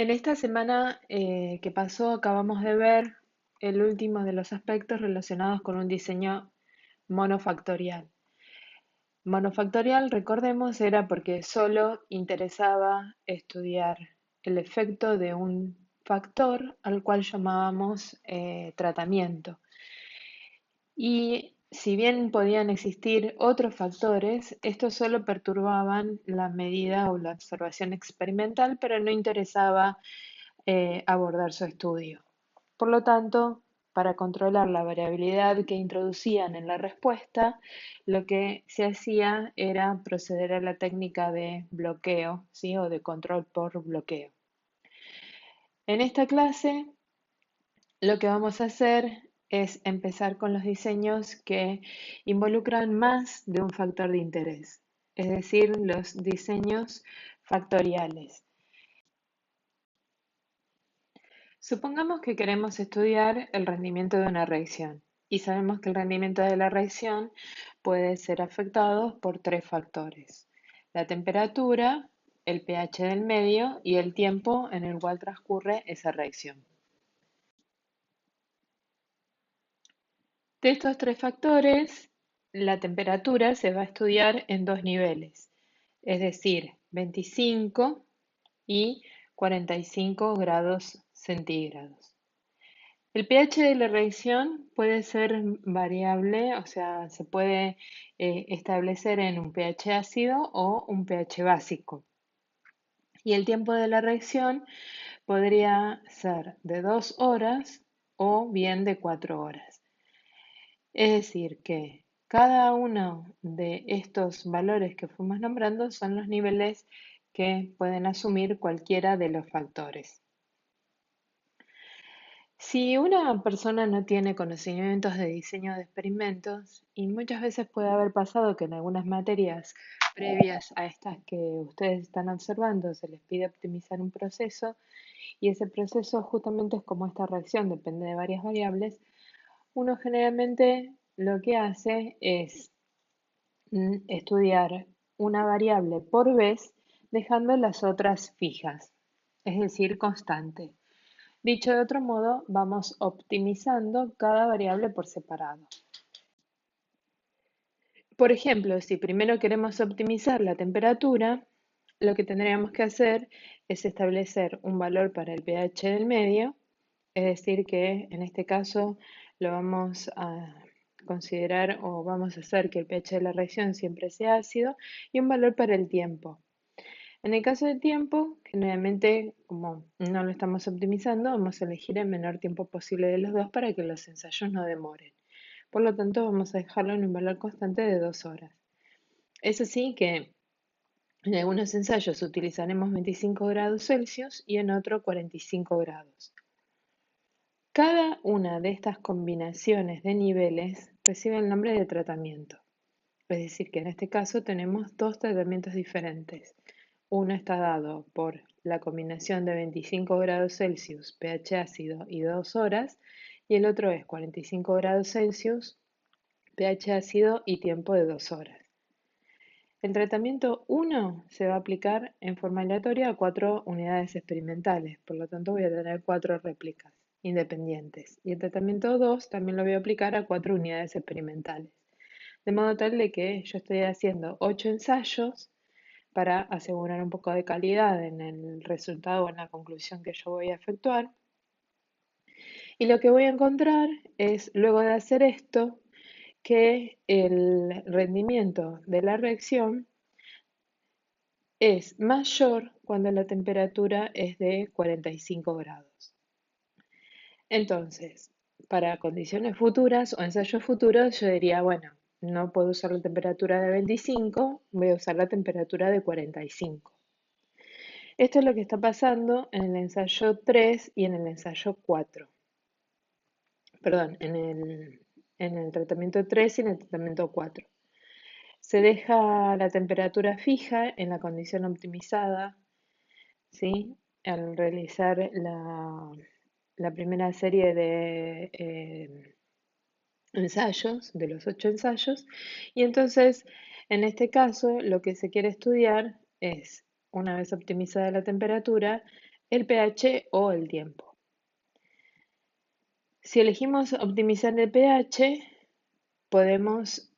En esta semana que pasó acabamos de ver el último de los aspectos relacionados con un diseño monofactorial. Monofactorial, recordemos, era porque solo interesaba estudiar el efecto de un factor al cual llamábamos tratamiento. Y si bien podían existir otros factores, estos solo perturbaban la medida o la observación experimental, pero no interesaba abordar su estudio. Por lo tanto, para controlar la variabilidad que introducían en la respuesta, lo que se hacía era proceder a la técnica de bloqueo, ¿sí? O de control por bloqueo. En esta clase, lo que vamos a hacer es empezar con los diseños que involucran más de un factor de interés, es decir, los diseños factoriales. Supongamos que queremos estudiar el rendimiento de una reacción y sabemos que el rendimiento de la reacción puede ser afectado por tres factores: la temperatura, el pH del medio y el tiempo en el cual transcurre esa reacción. De estos tres factores, la temperatura se va a estudiar en dos niveles, es decir, 25 y 45 grados centígrados. El pH de la reacción puede ser variable, o sea, se puede establecer en un pH ácido o un pH básico. Y el tiempo de la reacción podría ser de 2 horas o bien de 4 horas. Es decir, que cada uno de estos valores que fuimos nombrando son los niveles que pueden asumir cualquiera de los factores. Si una persona no tiene conocimientos de diseño de experimentos, y muchas veces puede haber pasado que en algunas materias previas a estas que ustedes están observando se les pide optimizar un proceso, y ese proceso justamente es como esta reacción, depende de varias variables, uno generalmente lo que hace es estudiar una variable por vez, dejando las otras fijas, es decir, constante. Dicho de otro modo, vamos optimizando cada variable por separado. Por ejemplo, si primero queremos optimizar la temperatura, lo que tendríamos que hacer es establecer un valor para el pH del medio, es decir, que en este caso lo vamos a considerar o vamos a hacer que el pH de la reacción siempre sea ácido, y un valor para el tiempo. En el caso del tiempo, generalmente, como no lo estamos optimizando, vamos a elegir el menor tiempo posible de los dos para que los ensayos no demoren. Por lo tanto, vamos a dejarlo en un valor constante de 2 horas. Es así que en algunos ensayos utilizaremos 25 grados Celsius y en otro 45 grados. Cada una de estas combinaciones de niveles recibe el nombre de tratamiento. Es decir, que en este caso tenemos dos tratamientos diferentes. Uno está dado por la combinación de 25 grados Celsius, pH ácido y 2 horas, y el otro es 45 grados Celsius, pH ácido y tiempo de 2 horas. El tratamiento 1 se va a aplicar en forma aleatoria a 4 unidades experimentales, por lo tanto voy a tener 4 réplicas independientes. Y el tratamiento 2 también lo voy a aplicar a 4 unidades experimentales. De modo tal de que yo estoy haciendo 8 ensayos para asegurar un poco de calidad en el resultado o en la conclusión que yo voy a efectuar. Y lo que voy a encontrar es, luego de hacer esto, que el rendimiento de la reacción es mayor cuando la temperatura es de 45 grados. Entonces, para condiciones futuras o ensayos futuros, yo diría, bueno, no puedo usar la temperatura de 25, voy a usar la temperatura de 45. Esto es lo que está pasando en el ensayo 3 y en el ensayo 4. Perdón, en el tratamiento 3 y en el tratamiento 4. Se deja la temperatura fija en la condición optimizada, ¿sí? Al realizar la primera serie de ensayos, de los 8 ensayos, y entonces en este caso lo que se quiere estudiar es, una vez optimizada la temperatura, el pH o el tiempo. Si elegimos optimizar el pH, podemos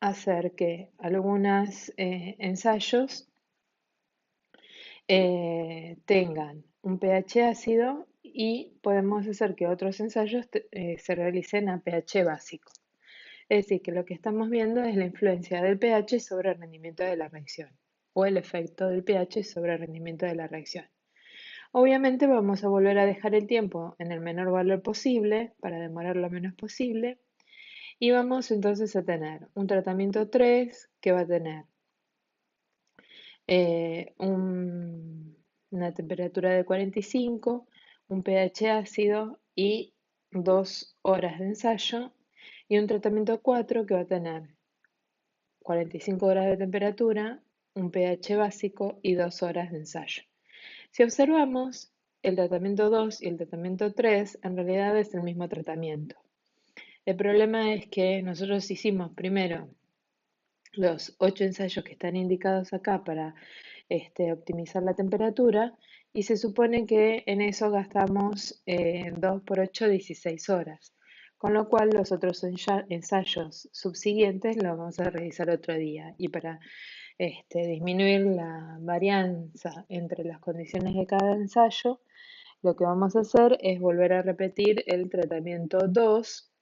hacer que algunos ensayos tengan un pH ácido y podemos hacer que otros ensayos se realicen a pH básico. Es decir, que lo que estamos viendo es la influencia del pH sobre el rendimiento de la reacción o el efecto del pH sobre el rendimiento de la reacción. Obviamente vamos a volver a dejar el tiempo en el menor valor posible para demorar lo menos posible y vamos entonces a tener un tratamiento 3 que va a tener una temperatura de 45, un pH ácido y 2 horas de ensayo, y un tratamiento 4 que va a tener 45 grados de temperatura, un pH básico y 2 horas de ensayo. Si observamos, el tratamiento 2 y el tratamiento 3 en realidad es el mismo tratamiento. El problema es que nosotros hicimos primero los 8 ensayos que están indicados acá para optimizar la temperatura y se supone que en eso gastamos 2 por 8, 16 horas, con lo cual los otros ensayos subsiguientes los vamos a realizar otro día y para disminuir la varianza entre las condiciones de cada ensayo, lo que vamos a hacer es volver a repetir el tratamiento 2,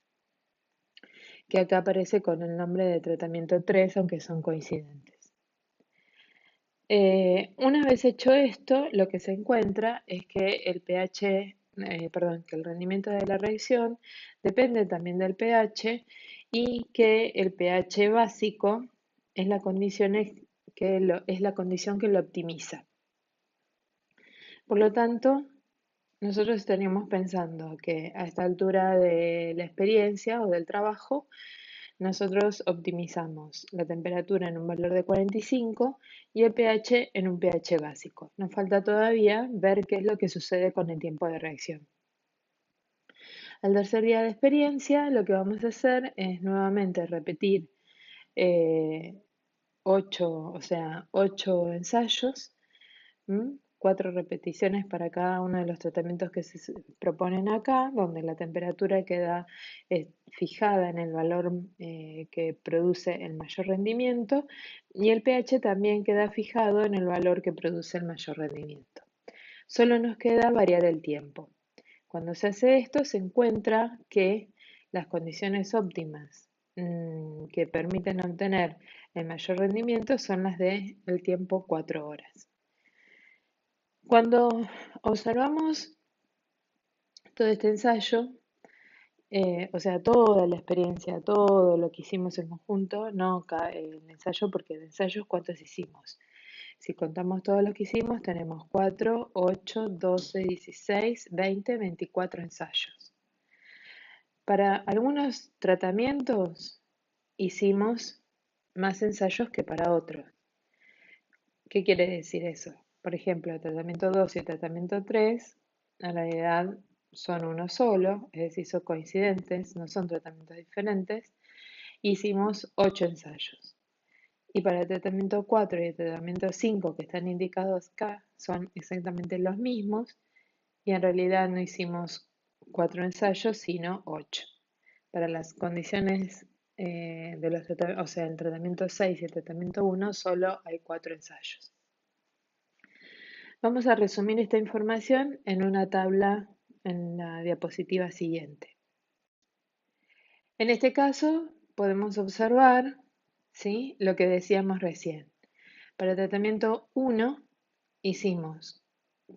que acá aparece con el nombre de tratamiento 3, aunque son coincidentes. Una vez hecho esto, lo que se encuentra es que el pH, que el rendimiento de la reacción depende también del pH y que el pH básico es la condición es la condición que lo optimiza. Por lo tanto, nosotros estaríamos pensando que a esta altura de la experiencia o del trabajo, nosotros optimizamos la temperatura en un valor de 45 y el pH en un pH básico. Nos falta todavía ver qué es lo que sucede con el tiempo de reacción. Al tercer día de experiencia, lo que vamos a hacer es nuevamente repetir 8 ensayos, 4 repeticiones para cada uno de los tratamientos que se proponen acá, donde la temperatura queda fijada en el valor que produce el mayor rendimiento y el pH también queda fijado en el valor que produce el mayor rendimiento. Solo nos queda variar el tiempo. Cuando se hace esto, se encuentra que las condiciones óptimas que permiten obtener el mayor rendimiento son las del tiempo 4 horas. Cuando observamos todo este ensayo, o sea, toda la experiencia, todo lo que hicimos en conjunto, no el ensayo, porque de ensayos, ¿cuántos hicimos? Si contamos todo lo que hicimos, tenemos 4, 8, 12, 16, 20, 24 ensayos. Para algunos tratamientos hicimos más ensayos que para otros. ¿Qué quiere decir eso? Por ejemplo, el tratamiento 2 y el tratamiento 3 en realidad son uno solo, es decir, son coincidentes, no son tratamientos diferentes. Hicimos 8 ensayos. Y para el tratamiento 4 y el tratamiento 5 que están indicados acá son exactamente los mismos y en realidad no hicimos 4 ensayos, sino 8. Para las condiciones de los tratamientos, o sea, el tratamiento 6 y el tratamiento 1 solo hay 4 ensayos. Vamos a resumir esta información en una tabla en la diapositiva siguiente. En este caso podemos observar, ¿sí?, lo que decíamos recién. Para el tratamiento 1 hicimos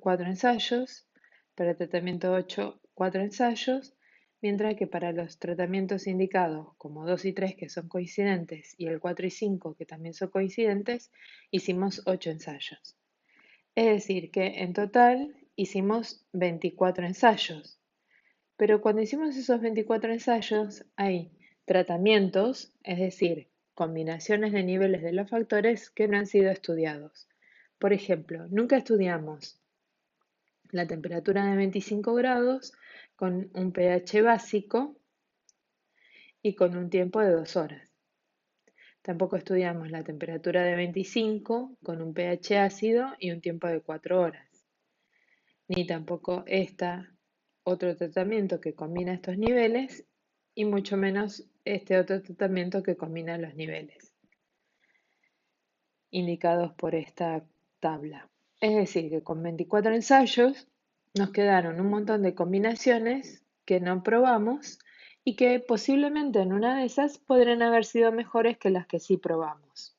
4 ensayos, para el tratamiento 8 4 ensayos, mientras que para los tratamientos indicados como 2 y 3 que son coincidentes y el 4 y 5 que también son coincidentes, hicimos 8 ensayos. Es decir, que en total hicimos 24 ensayos. Pero cuando hicimos esos 24 ensayos hay tratamientos, es decir, combinaciones de niveles de los factores que no han sido estudiados. Por ejemplo, nunca estudiamos la temperatura de 25 grados con un pH básico y con un tiempo de 2 horas. Tampoco estudiamos la temperatura de 25 con un pH ácido y un tiempo de 4 horas. ni tampoco otro tratamiento que combina estos niveles, y mucho menos este otro tratamiento que combina los niveles indicados por esta tabla. Es decir, que con 24 ensayos nos quedaron un montón de combinaciones que no probamos y que posiblemente en una de esas podrían haber sido mejores que las que sí probamos.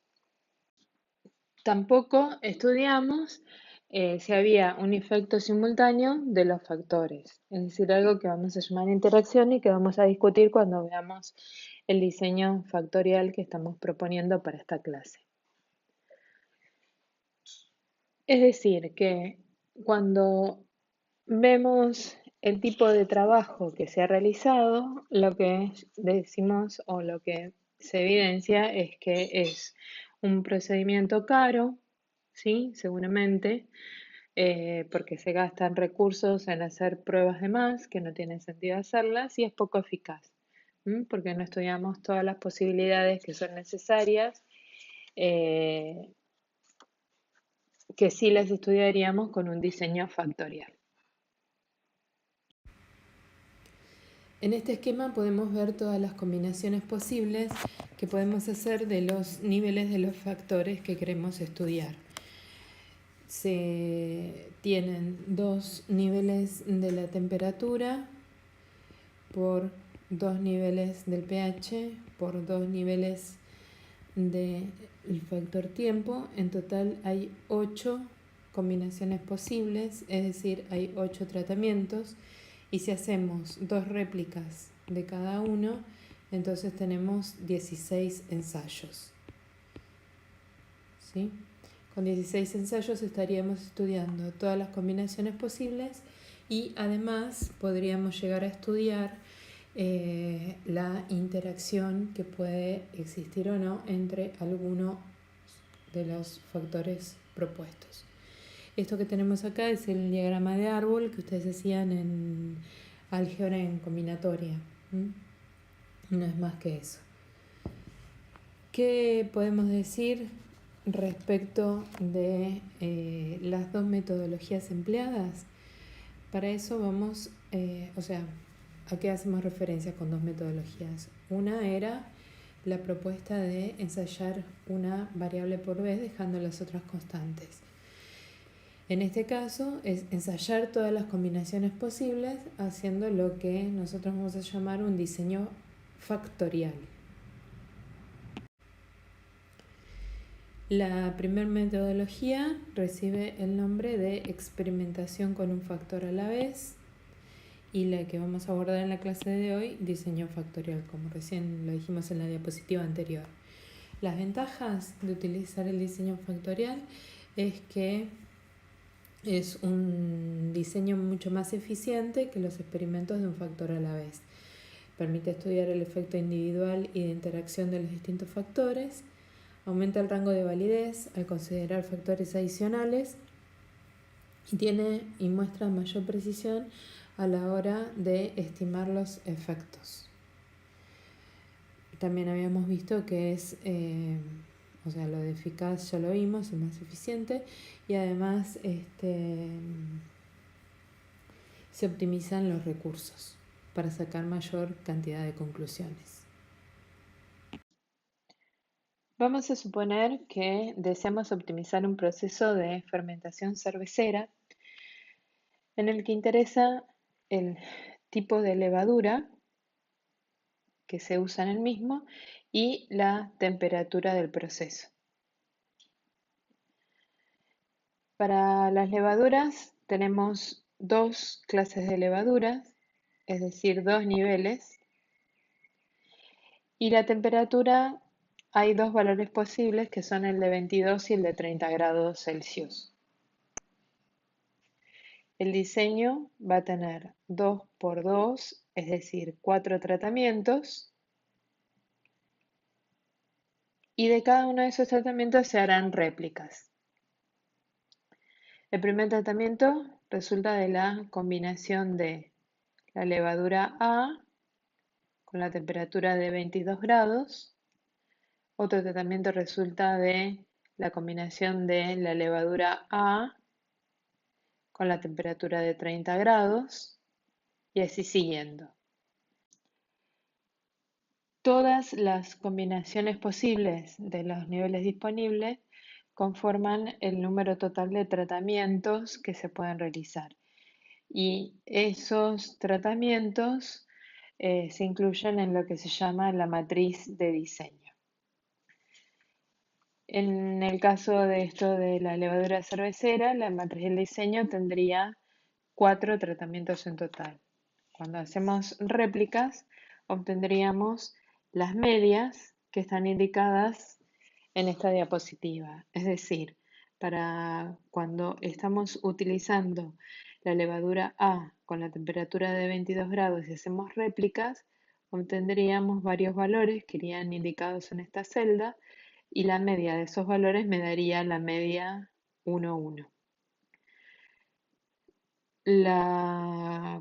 Tampoco estudiamos si había un efecto simultáneo de los factores, es decir, algo que vamos a llamar interacción y que vamos a discutir cuando veamos el diseño factorial que estamos proponiendo para esta clase. Es decir, que cuando vemos el tipo de trabajo que se ha realizado, lo que decimos o lo que se evidencia es que es un procedimiento caro, ¿sí? Seguramente, porque se gastan recursos en hacer pruebas de más, que no tiene sentido hacerlas, y es poco eficaz, porque no estudiamos todas las posibilidades que son necesarias, eh, que sí las estudiaríamos con un diseño factorial. En este esquema podemos ver todas las combinaciones posibles que podemos hacer de los niveles de los factores que queremos estudiar. Se tienen dos niveles de la temperatura por dos niveles del pH por dos niveles del factor tiempo. En total hay 8 combinaciones posibles, es decir, hay 8 tratamientos. Y si hacemos dos réplicas de cada uno, entonces tenemos 16 ensayos. ¿Sí? Con 16 ensayos estaríamos estudiando todas las combinaciones posibles y además podríamos llegar a estudiar la interacción que puede existir o no entre alguno de los factores propuestos. Esto que tenemos acá es el diagrama de árbol que ustedes hacían en álgebra en combinatoria. No es más que eso. ¿Qué podemos decir respecto de las dos metodologías empleadas? Para eso vamos, ¿a qué hacemos referencia con dos metodologías? Una era la propuesta de ensayar una variable por vez dejando las otras constantes. En este caso es ensayar todas las combinaciones posibles haciendo lo que nosotros vamos a llamar un diseño factorial. La primera metodología recibe el nombre de experimentación con un factor a la vez y la que vamos a abordar en la clase de hoy, diseño factorial, como recién lo dijimos en la diapositiva anterior. Las ventajas de utilizar el diseño factorial es que es un diseño mucho más eficiente que los experimentos de un factor a la vez. Permite estudiar el efecto individual y de interacción de los distintos factores. Aumenta el rango de validez al considerar factores adicionales y muestra mayor precisión a la hora de estimar los efectos. También habíamos visto que es, lo de eficaz ya lo vimos, es más eficiente y además se optimizan los recursos para sacar mayor cantidad de conclusiones. Vamos a suponer que deseamos optimizar un proceso de fermentación cervecera en el que interesa el tipo de levadura que se usa en el mismo y la temperatura del proceso. Para las levaduras tenemos dos clases de levaduras, es decir, dos niveles, y la temperatura hay dos valores posibles que son el de 22 y el de 30 grados Celsius. El diseño va a tener 2 por 2, es decir, 4 tratamientos, y de cada uno de esos tratamientos se harán réplicas. El primer tratamiento resulta de la combinación de la levadura A con la temperatura de 22 grados. Otro tratamiento resulta de la combinación de la levadura A con la temperatura de 30 grados y así siguiendo. Todas las combinaciones posibles de los niveles disponibles conforman el número total de tratamientos que se pueden realizar. Y esos tratamientos se incluyen en lo que se llama la matriz de diseño. En el caso de esto de la levadura cervecera, la matriz del diseño tendría 4 tratamientos en total. Cuando hacemos réplicas, obtendríamos las medias que están indicadas en esta diapositiva. Es decir, para cuando estamos utilizando la levadura A con la temperatura de 22 grados y hacemos réplicas, obtendríamos varios valores que irían indicados en esta celda y la media de esos valores me daría la media 1, 1.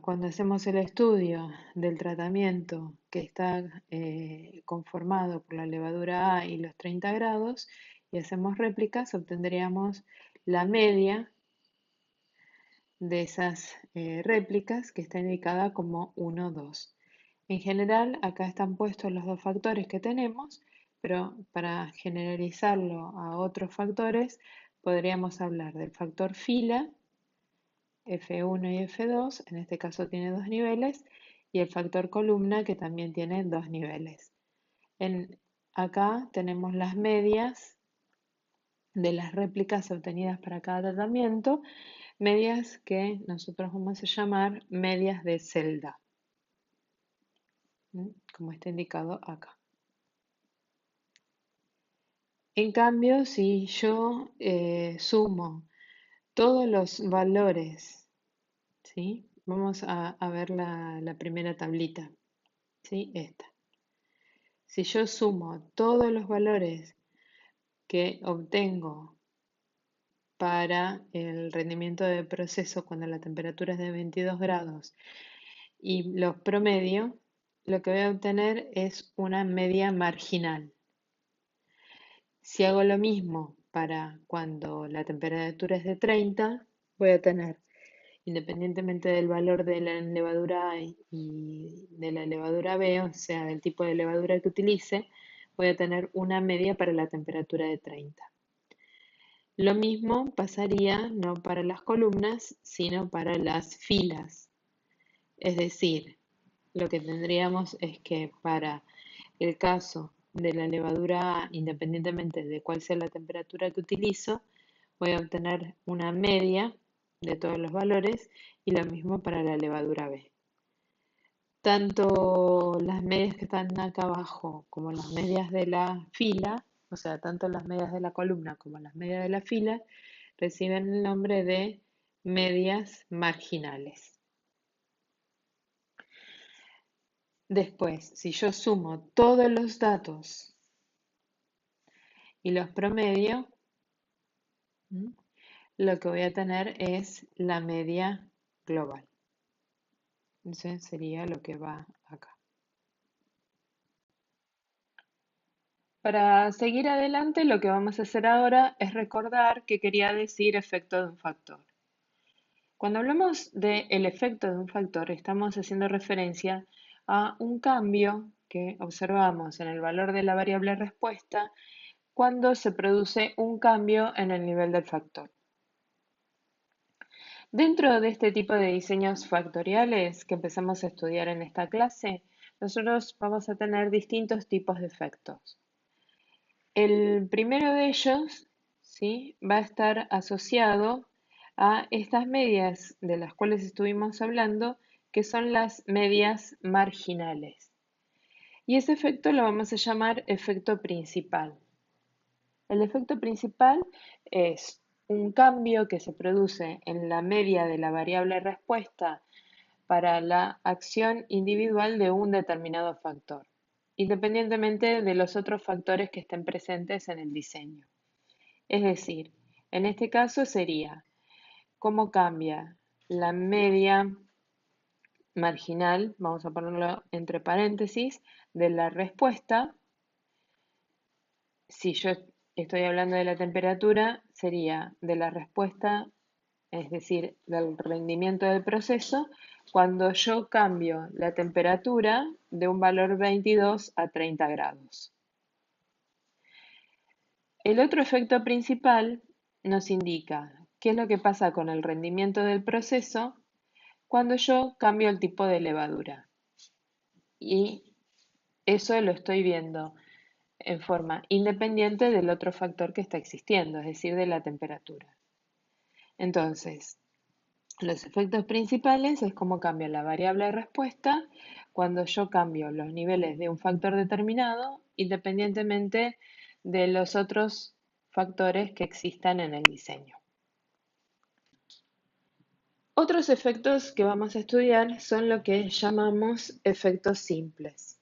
Cuando hacemos el estudio del tratamiento que está conformado por la levadura A y los 30 grados y hacemos réplicas, obtendríamos la media de esas réplicas que está indicada como 1, 2. En general, acá están puestos los dos factores que tenemos, pero para generalizarlo a otros factores, podríamos hablar del factor fila F1 y F2, en este caso tiene dos niveles, y el factor columna que también tiene dos niveles. Acá tenemos las medias de las réplicas obtenidas para cada tratamiento, medias que nosotros vamos a llamar medias de celda, como está indicado acá. En cambio, si yo sumo todos los valores, ¿sí? Vamos a ver la primera tablita, ¿sí? Esta. Si yo sumo todos los valores que obtengo para el rendimiento de proceso cuando la temperatura es de 22 grados y los promedio, lo que voy a obtener es una media marginal. Si hago lo mismo para cuando la temperatura es de 30, voy a tener, independientemente del valor de la levadura A y de la levadura B, o sea, del tipo de levadura que utilice, voy a tener una media para la temperatura de 30. Lo mismo pasaría no para las columnas, sino para las filas. Es decir, lo que tendríamos es que para el caso de la levadura A, independientemente de cuál sea la temperatura que utilizo, voy a obtener una media de todos los valores y lo mismo para la levadura B. Tanto las medias que están acá abajo como las medias de la fila, o sea, tanto las medias de la columna como las medias de la fila, reciben el nombre de medias marginales. Después, si yo sumo todos los datos y los promedio, lo que voy a tener es la media global. Entonces sería lo que va acá. Para seguir adelante, lo que vamos a hacer ahora es recordar qué quería decir efecto de un factor. Cuando hablamos del efecto de un factor, estamos haciendo referencia a un cambio que observamos en el valor de la variable respuesta cuando se produce un cambio en el nivel del factor. Dentro de este tipo de diseños factoriales que empezamos a estudiar en esta clase, nosotros vamos a tener distintos tipos de efectos. El primero de ellos, ¿sí?, va a estar asociado a estas medias de las cuales estuvimos hablando, que son las medias marginales. Y ese efecto lo vamos a llamar efecto principal. El efecto principal es un cambio que se produce en la media de la variable respuesta para la acción individual de un determinado factor, independientemente de los otros factores que estén presentes en el diseño. Es decir, en este caso sería cómo cambia la media marginal, vamos a ponerlo entre paréntesis, de la respuesta. Si yo estoy hablando de la temperatura, sería de la respuesta es decir, del rendimiento del proceso, cuando yo cambio la temperatura de un valor 22 a 30 grados. El otro efecto principal nos indica qué es lo que pasa con el rendimiento del proceso cuando yo cambio el tipo de levadura. Y eso lo estoy viendo en forma independiente del otro factor que está existiendo, es decir, de la temperatura. Entonces, los efectos principales es cómo cambia la variable de respuesta cuando yo cambio los niveles de un factor determinado independientemente de los otros factores que existan en el diseño. Otros efectos que vamos a estudiar son lo que llamamos efectos simples.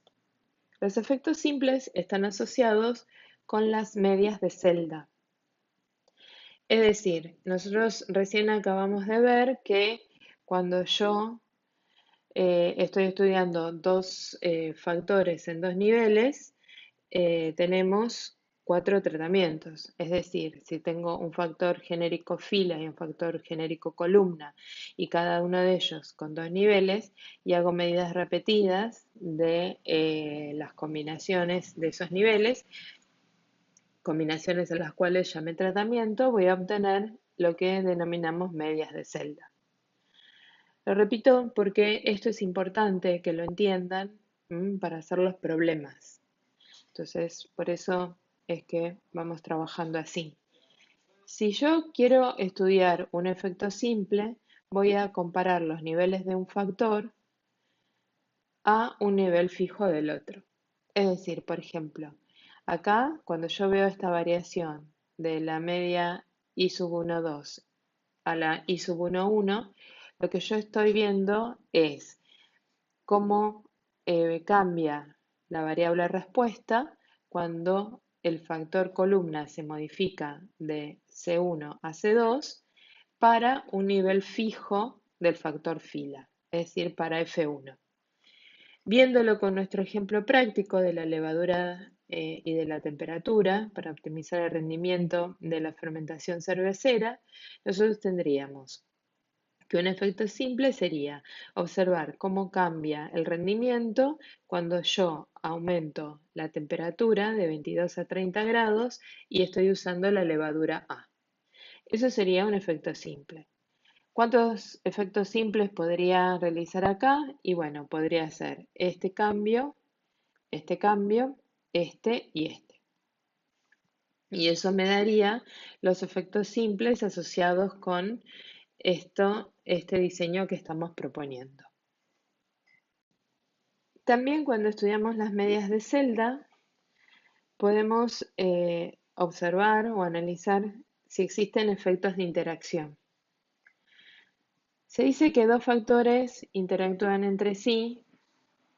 Los efectos simples están asociados con las medias de celda. Es decir, nosotros recién acabamos de ver que cuando yo estoy estudiando dos factores en dos niveles, tenemos cuatro tratamientos. Es decir, si tengo un factor genérico fila y un factor genérico columna y cada uno de ellos con dos niveles y hago medidas repetidas de las combinaciones de esos niveles, combinaciones en las cuales llame tratamiento, voy a obtener lo que denominamos medias de celda. Lo repito porque esto es importante que lo entiendan para hacer los problemas. Entonces, por eso es que vamos trabajando así. Si yo quiero estudiar un efecto simple, voy a comparar los niveles de un factor a un nivel fijo del otro. Es decir, por ejemplo, acá cuando yo veo esta variación de la media I sub 1, 2 a la I sub 1, 1, lo que yo estoy viendo es cómo cambia la variable respuesta cuando el factor columna se modifica de C1 a C2 para un nivel fijo del factor fila, es decir, para F1. Viéndolo con nuestro ejemplo práctico de la levadura y de la temperatura para optimizar el rendimiento de la fermentación cervecera, nosotros tendríamos que un efecto simple sería observar cómo cambia el rendimiento cuando yo aumento la temperatura de 22 a 30 grados y estoy usando la levadura A. Eso sería un efecto simple. ¿Cuántos efectos simples podría realizar acá? Y bueno, podría ser este cambio, este cambio, este y este. Y eso me daría los efectos simples asociados con este diseño que estamos proponiendo. También cuando estudiamos las medias de celda, podemos observar o analizar si existen efectos de interacción. Se dice que dos factores interactúan entre sí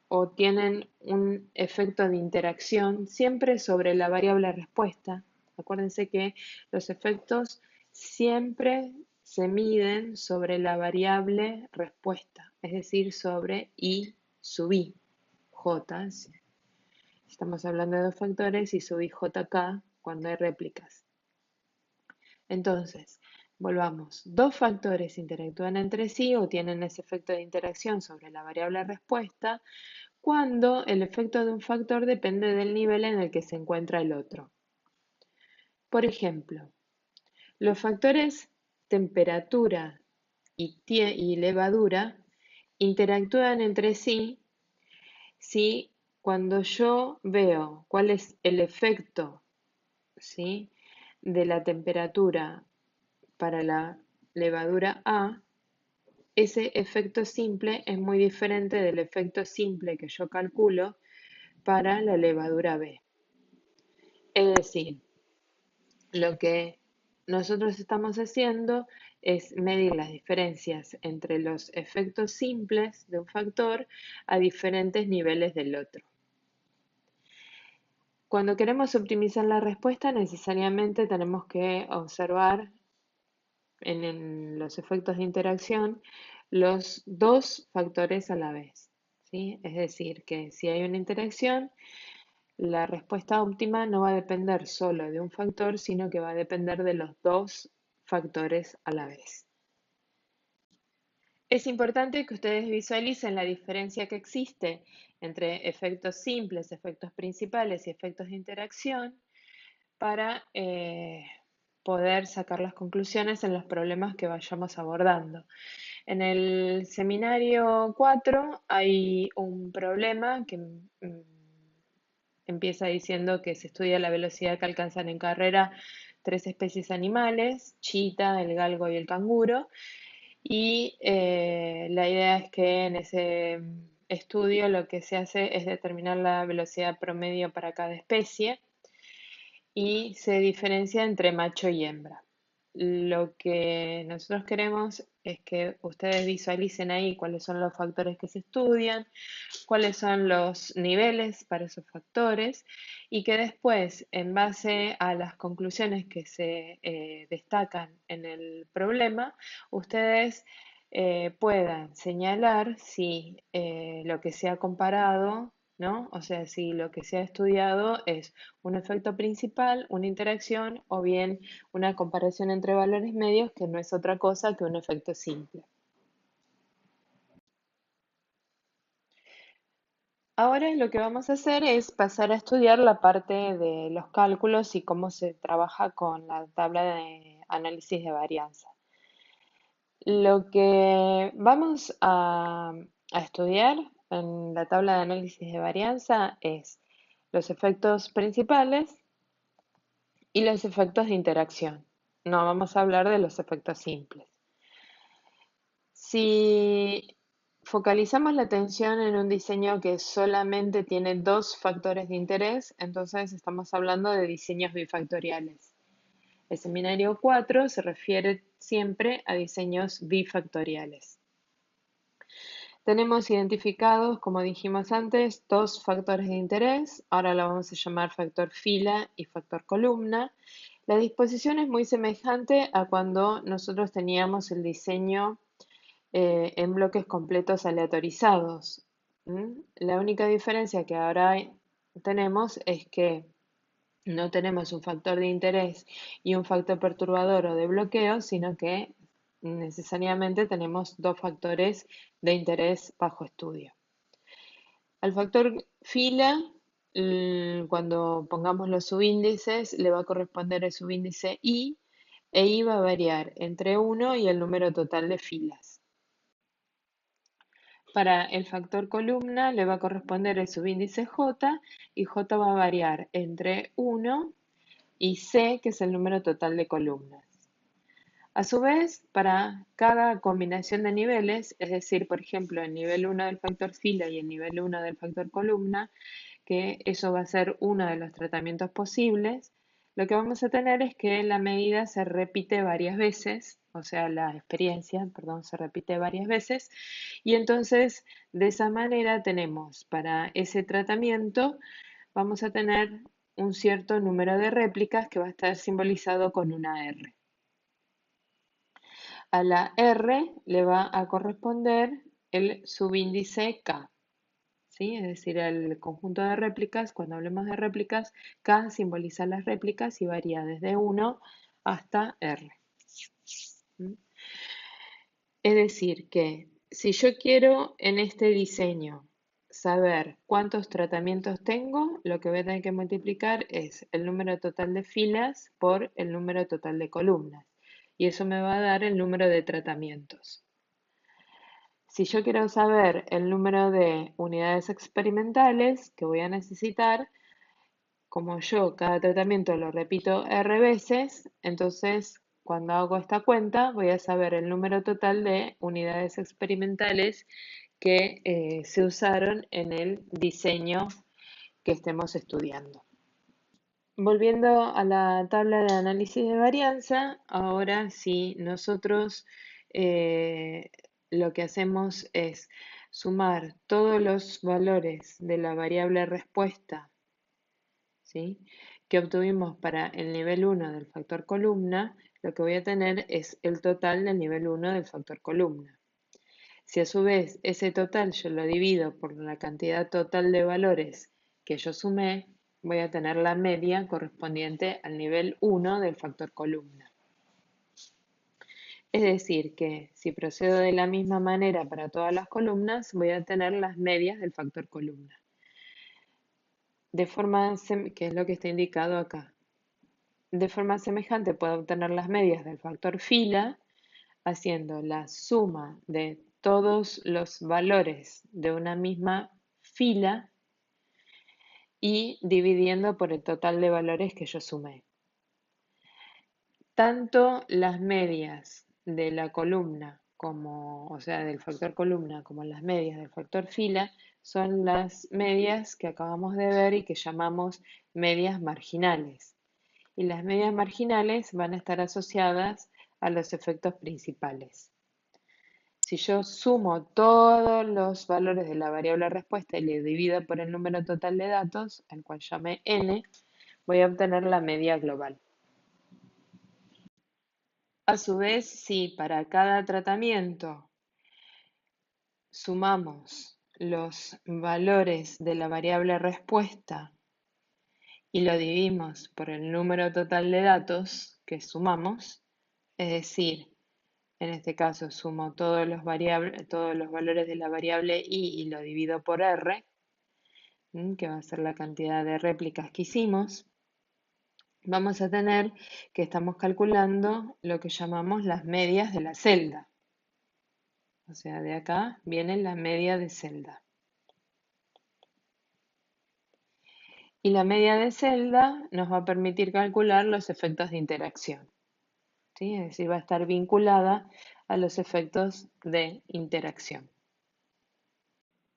o tienen un efecto de interacción siempre sobre la variable respuesta. Acuérdense que los efectos siempre se miden sobre la variable respuesta, es decir, sobre I sub I, J. Estamos hablando de dos factores y sub I JK cuando hay réplicas. Entonces, volvamos. Dos factores interactúan entre sí o tienen ese efecto de interacción sobre la variable respuesta cuando el efecto de un factor depende del nivel en el que se encuentra el otro. Por ejemplo, los factores temperatura y levadura interactúan entre sí si cuando yo veo cuál es el efecto, ¿sí?, de la temperatura para la levadura A, ese efecto simple es muy diferente del efecto simple que yo calculo para la levadura B. Es decir, lo que nosotros estamos haciendo es medir las diferencias entre los efectos simples de un factor a diferentes niveles del otro. Cuando queremos optimizar la respuesta, necesariamente tenemos que observar en los efectos de interacción los dos factores a la vez, ¿sí? Es decir, que si hay una interacción, la respuesta óptima no va a depender solo de un factor, sino que va a depender de los dos factores a la vez. Es importante que ustedes visualicen la diferencia que existe entre efectos simples, efectos principales y efectos de interacción para poder sacar las conclusiones en los problemas que vayamos abordando. En el seminario 4 hay un problema que empieza diciendo que se estudia la velocidad que alcanzan en carrera tres especies animales, chita, el galgo y el canguro, y la idea es que en ese estudio lo que se hace es determinar la velocidad promedio para cada especie y se diferencia entre macho y hembra. Lo que nosotros queremos es que ustedes visualicen ahí cuáles son los factores que se estudian, cuáles son los niveles para esos factores y que después, en base a las conclusiones que se destacan en el problema, ustedes puedan señalar si lo que se ha comparado, ¿no? O sea, si lo que se ha estudiado es un efecto principal, una interacción o bien una comparación entre valores medios que no es otra cosa que un efecto simple. Ahora lo que vamos a hacer es pasar a estudiar la parte de los cálculos y cómo se trabaja con la tabla de análisis de varianza. Lo que vamos a estudiar en la tabla de análisis de varianza es los efectos principales y los efectos de interacción. No vamos a hablar de los efectos simples. Si focalizamos la atención en un diseño que solamente tiene dos factores de interés, entonces estamos hablando de diseños bifactoriales. El seminario 4 se refiere siempre a diseños bifactoriales. Tenemos identificados, como dijimos antes, dos factores de interés. Ahora lo vamos a llamar factor fila y factor columna. La disposición es muy semejante a cuando nosotros teníamos el diseño en bloques completos aleatorizados. La única diferencia que ahora tenemos es que no tenemos un factor de interés y un factor perturbador o de bloqueo, sino que necesariamente tenemos dos factores de interés bajo estudio. Al factor fila, cuando pongamos los subíndices, le va a corresponder el subíndice I, e I va a variar entre 1 y el número total de filas. Para el factor columna le va a corresponder el subíndice J y J va a variar entre 1 y C, que es el número total de columnas. A su vez, para cada combinación de niveles, es decir, por ejemplo, el nivel 1 del factor fila y el nivel 1 del factor columna, que eso va a ser uno de los tratamientos posibles, lo que vamos a tener es que la medida se repite varias veces, o sea, la experiencia, perdón, se repite varias veces, y entonces de esa manera tenemos para ese tratamiento, vamos a tener un cierto número de réplicas que va a estar simbolizado con una R. A la R le va a corresponder el subíndice K. ¿Sí? Es decir, el conjunto de réplicas, cuando hablemos de réplicas, K simboliza las réplicas y varía desde 1 hasta R. ¿Mm? Es decir, que si yo quiero en este diseño saber cuántos tratamientos tengo, lo que voy a tener que multiplicar es el número total de filas por el número total de columnas. Y eso me va a dar el número de tratamientos. Si yo quiero saber el número de unidades experimentales que voy a necesitar, como yo cada tratamiento lo repito R veces, entonces cuando hago esta cuenta voy a saber el número total de unidades experimentales que se usaron en el diseño que estemos estudiando. Volviendo a la tabla de análisis de varianza, ahora si nosotros lo que hacemos es sumar todos los valores de la variable respuesta, ¿sí?, que obtuvimos para el nivel 1 del factor columna, lo que voy a tener es el total del nivel 1 del factor columna. Si a su vez ese total yo lo divido por la cantidad total de valores que yo sumé, voy a tener la media correspondiente al nivel 1 del factor columna. Es decir, que si procedo de la misma manera para todas las columnas, voy a tener las medias del factor columna. Que es lo que está indicado acá. De forma semejante puedo obtener las medias del factor fila haciendo la suma de todos los valores de una misma fila y dividiendo por el total de valores que yo sumé. Tanto las medias de la columna o sea, del factor columna, como las medias del factor fila, son las medias que acabamos de ver y que llamamos medias marginales. Y las medias marginales van a estar asociadas a los efectos principales. Si yo sumo todos los valores de la variable respuesta y le divido por el número total de datos, el cual llamé n, voy a obtener la media global. A su vez, si para cada tratamiento sumamos los valores de la variable respuesta y lo dividimos por el número total de datos que sumamos, es decir, en este caso sumo todos los valores de la variable y lo divido por r, que va a ser la cantidad de réplicas que hicimos, vamos a tener que estamos calculando lo que llamamos las medias de la celda. O sea, de acá viene la media de celda. Y la media de celda nos va a permitir calcular los efectos de interacción. ¿Sí? Es decir, va a estar vinculada a los efectos de interacción.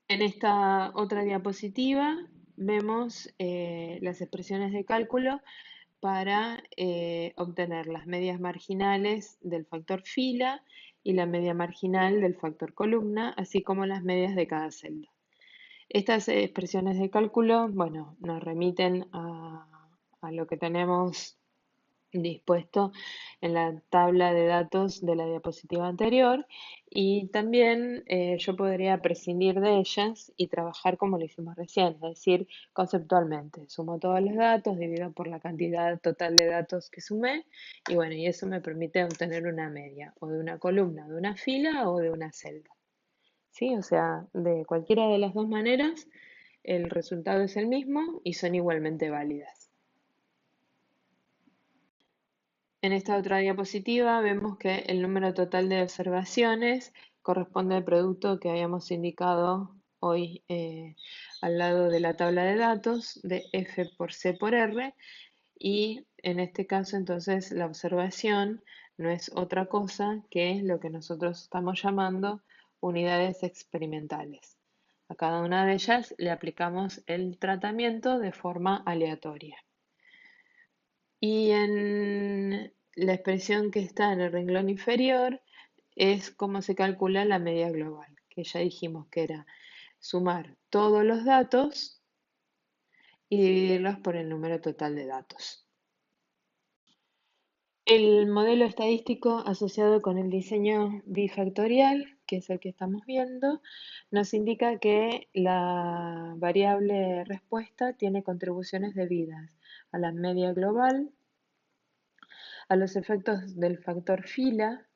En esta otra diapositiva vemos las expresiones de cálculo para obtener las medias marginales del factor fila y la media marginal del factor columna, así como las medias de cada celda. Estas expresiones de cálculo, bueno, nos remiten a lo que tenemos dispuesto en la tabla de datos de la diapositiva anterior y también yo podría prescindir de ellas y trabajar como lo hicimos recién, es decir, conceptualmente. Sumo todos los datos, divido por la cantidad total de datos que sumé y bueno, y eso me permite obtener una media o de una columna, de una fila o de una celda. ¿Sí? O sea, de cualquiera de las dos maneras, el resultado es el mismo y son igualmente válidas. En esta otra diapositiva vemos que el número total de observaciones corresponde al producto que habíamos indicado hoy al lado de la tabla de datos de F por C por R y en este caso entonces la observación no es otra cosa que lo que nosotros estamos llamando unidades experimentales. A cada una de ellas le aplicamos el tratamiento de forma aleatoria. Y en la expresión que está en el renglón inferior es cómo se calcula la media global, que ya dijimos que era sumar todos los datos y dividirlos por el número total de datos. El modelo estadístico asociado con el diseño bifactorial, que es el que estamos viendo, nos indica que la variable respuesta tiene contribuciones debidas a la media global, a los efectos del factor fila,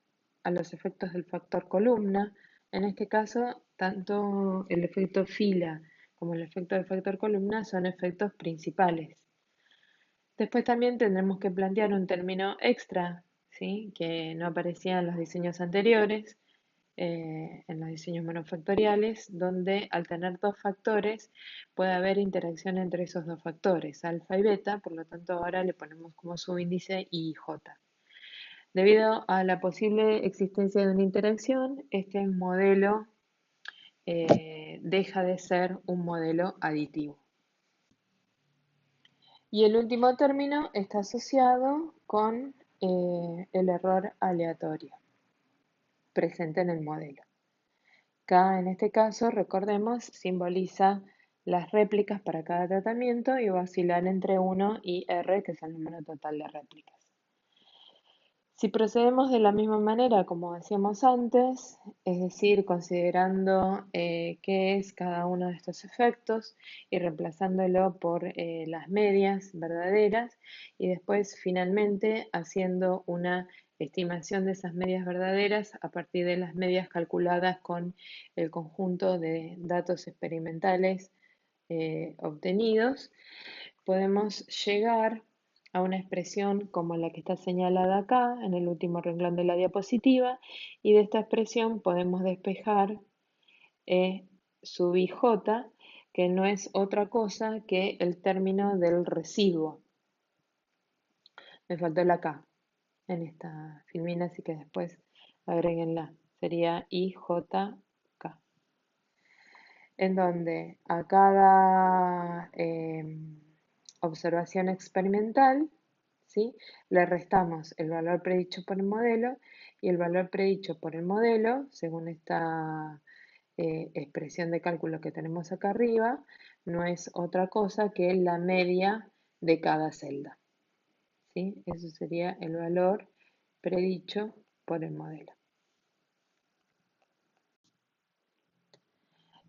a los efectos del factor columna. En este caso, tanto el efecto fila como el efecto del factor columna son efectos principales. Después también tendremos que plantear un término extra, ¿sí? Que no aparecía en los diseños anteriores, en los diseños monofactoriales, donde al tener dos factores puede haber interacción entre esos dos factores, alfa y beta, por lo tanto ahora le ponemos como subíndice I y J. Debido a la posible existencia de una interacción, este modelo deja de ser un modelo aditivo. Y el último término está asociado con el error aleatorio presente en el modelo. K en este caso, recordemos, simboliza las réplicas para cada tratamiento y va a oscilar entre 1 y R, que es el número total de réplicas. Si procedemos de la misma manera como hacíamos antes, es decir, considerando qué es cada uno de estos efectos y reemplazándolo por las medias verdaderas y después finalmente haciendo una estimación de esas medias verdaderas a partir de las medias calculadas con el conjunto de datos experimentales obtenidos, podemos llegar a una expresión como la que está señalada acá en el último renglón de la diapositiva, y de esta expresión podemos despejar E sub ij, que no es otra cosa que el término del residuo. Me faltó la K en esta filmina, así que después agréguenla. Sería IJK, en donde a cada observación experimental, ¿sí?, le restamos el valor predicho por el modelo, y el valor predicho por el modelo, según esta expresión de cálculo que tenemos acá arriba, no es otra cosa que la media de cada celda, ¿sí? Eso sería el valor predicho por el modelo.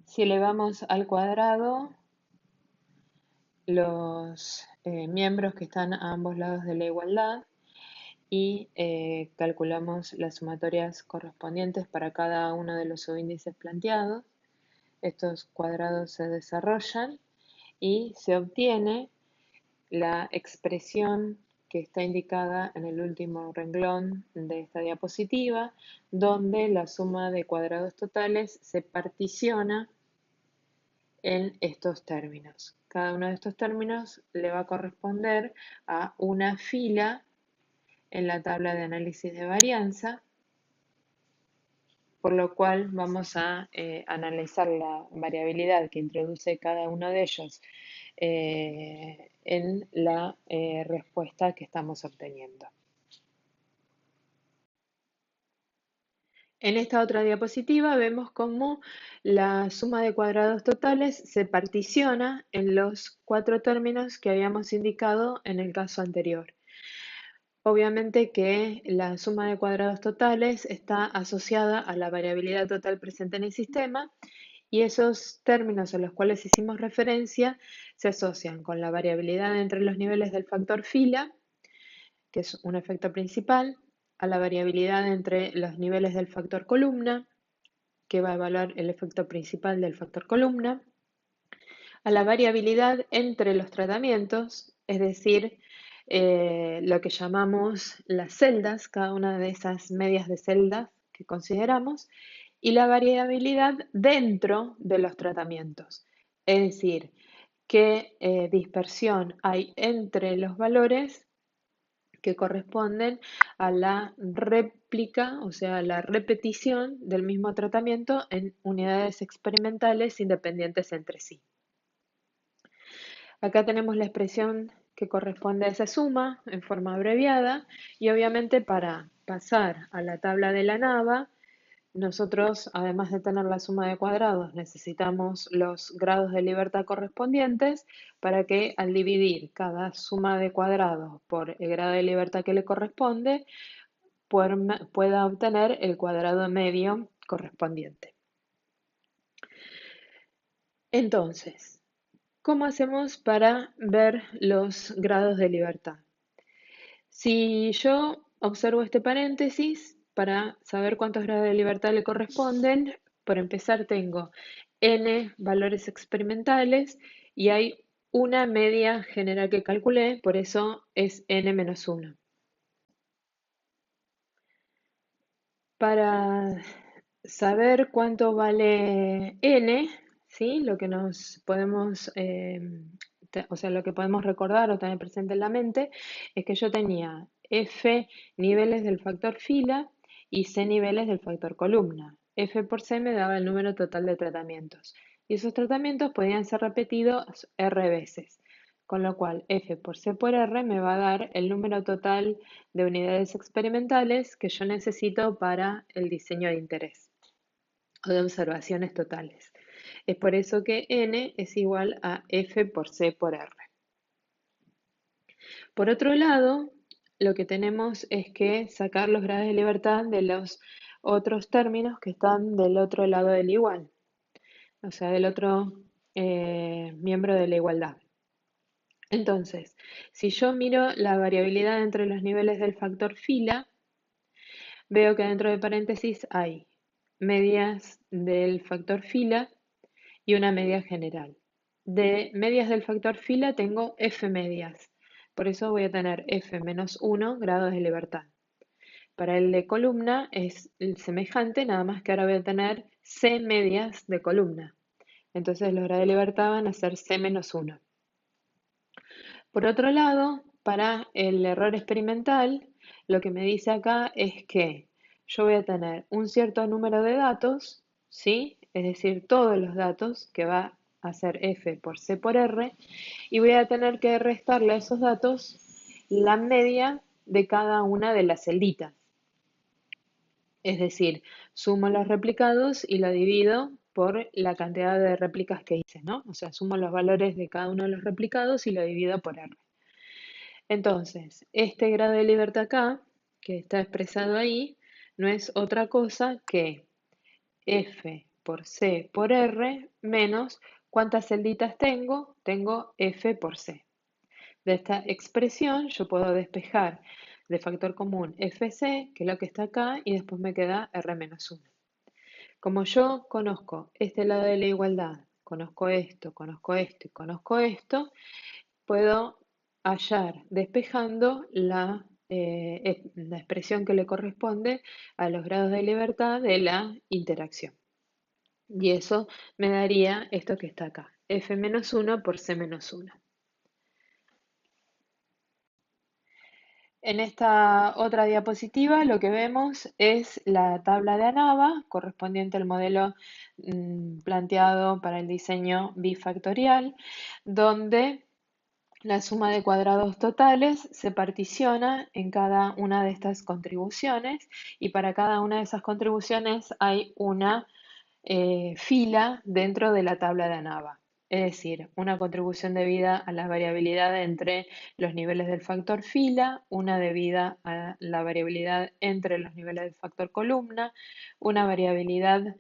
Si elevamos al cuadrado los miembros que están a ambos lados de la igualdad y calculamos las sumatorias correspondientes para cada uno de los subíndices planteados, estos cuadrados se desarrollan y se obtiene la expresión que está indicada en el último renglón de esta diapositiva, donde la suma de cuadrados totales se particiona en estos términos. Cada uno de estos términos le va a corresponder a una fila en la tabla de análisis de varianza, por lo cual vamos a analizar la variabilidad que introduce cada uno de ellos en la respuesta que estamos obteniendo. En esta otra diapositiva vemos cómo la suma de cuadrados totales se particiona en los 4 términos que habíamos indicado en el caso anterior. Obviamente que la suma de cuadrados totales está asociada a la variabilidad total presente en el sistema, y esos términos a los cuales hicimos referencia se asocian con la variabilidad entre los niveles del factor fila, que es un efecto principal, a la variabilidad entre los niveles del factor columna, que va a evaluar el efecto principal del factor columna, a la variabilidad entre los tratamientos, es decir, lo que llamamos las celdas, cada una de esas medias de celdas que consideramos, y la variabilidad dentro de los tratamientos, es decir, qué dispersión hay entre los valores que corresponden a la réplica, o sea, la repetición del mismo tratamiento en unidades experimentales independientes entre sí. Acá tenemos la expresión que corresponde a esa suma en forma abreviada, y obviamente para pasar a la tabla de la nava, nosotros, además de tener la suma de cuadrados, necesitamos los grados de libertad correspondientes para que al dividir cada suma de cuadrados por el grado de libertad que le corresponde, pueda obtener el cuadrado medio correspondiente. Entonces, ¿cómo hacemos para ver los grados de libertad? Si yo observo este paréntesis, para saber cuántos grados de libertad le corresponden, por empezar tengo n valores experimentales y hay una media general que calculé, por eso es n-1. Para saber cuánto vale n, ¿sí?, lo que nos podemos, o sea, lo que podemos recordar o tener presente en la mente es que yo tenía f niveles del factor fila y c niveles del factor columna. F por c me daba el número total de tratamientos, y esos tratamientos podían ser repetidos r veces, con lo cual F por C por R me va a dar el número total de unidades experimentales que yo necesito para el diseño de interés o de observaciones totales. Es por eso que N es igual a F por C por R. Por otro lado, lo que tenemos es que sacar los grados de libertad de los otros términos que están del otro lado del igual, o sea, del otro miembro de la igualdad. Entonces, si yo miro la variabilidad entre los niveles del factor fila, veo que dentro de paréntesis hay medias del factor fila y una media general. De medias del factor fila tengo F medias, por eso voy a tener F menos 1 grados de libertad. Para el de columna es el semejante, nada más que ahora voy a tener C medias de columna. Entonces los grados de libertad van a ser C menos 1. Por otro lado, para el error experimental, lo que me dice acá es que yo voy a tener un cierto número de datos, ¿sí? Es decir, todos los datos, que va a ser F por C por R, y voy a tener que restarle a esos datos la media de cada una de las celditas. Es decir, sumo los replicados y lo divido por la cantidad de réplicas que hice, ¿no? O sea, sumo los valores de cada uno de los replicados y lo divido por R. Entonces, este grado de libertad acá, que está expresado ahí, no es otra cosa que F por C por R menos ¿cuántas celditas tengo? Tengo F por C. De esta expresión yo puedo despejar de factor común FC, que es lo que está acá, y después me queda R menos 1. Como yo conozco este lado de la igualdad, conozco esto y conozco esto, puedo hallar despejando la expresión que le corresponde a los grados de libertad de la interacción. Y eso me daría esto que está acá, F menos 1 por C menos 1. En esta otra diapositiva lo que vemos es la tabla de ANAVA correspondiente al modelo planteado para el diseño bifactorial, donde la suma de cuadrados totales se particiona en cada una de estas contribuciones y para cada una de esas contribuciones hay una fila dentro de la tabla de ANAVA. Es decir, una contribución debida a la variabilidad entre los niveles del factor fila, una debida a la variabilidad entre los niveles del factor columna, una variabilidad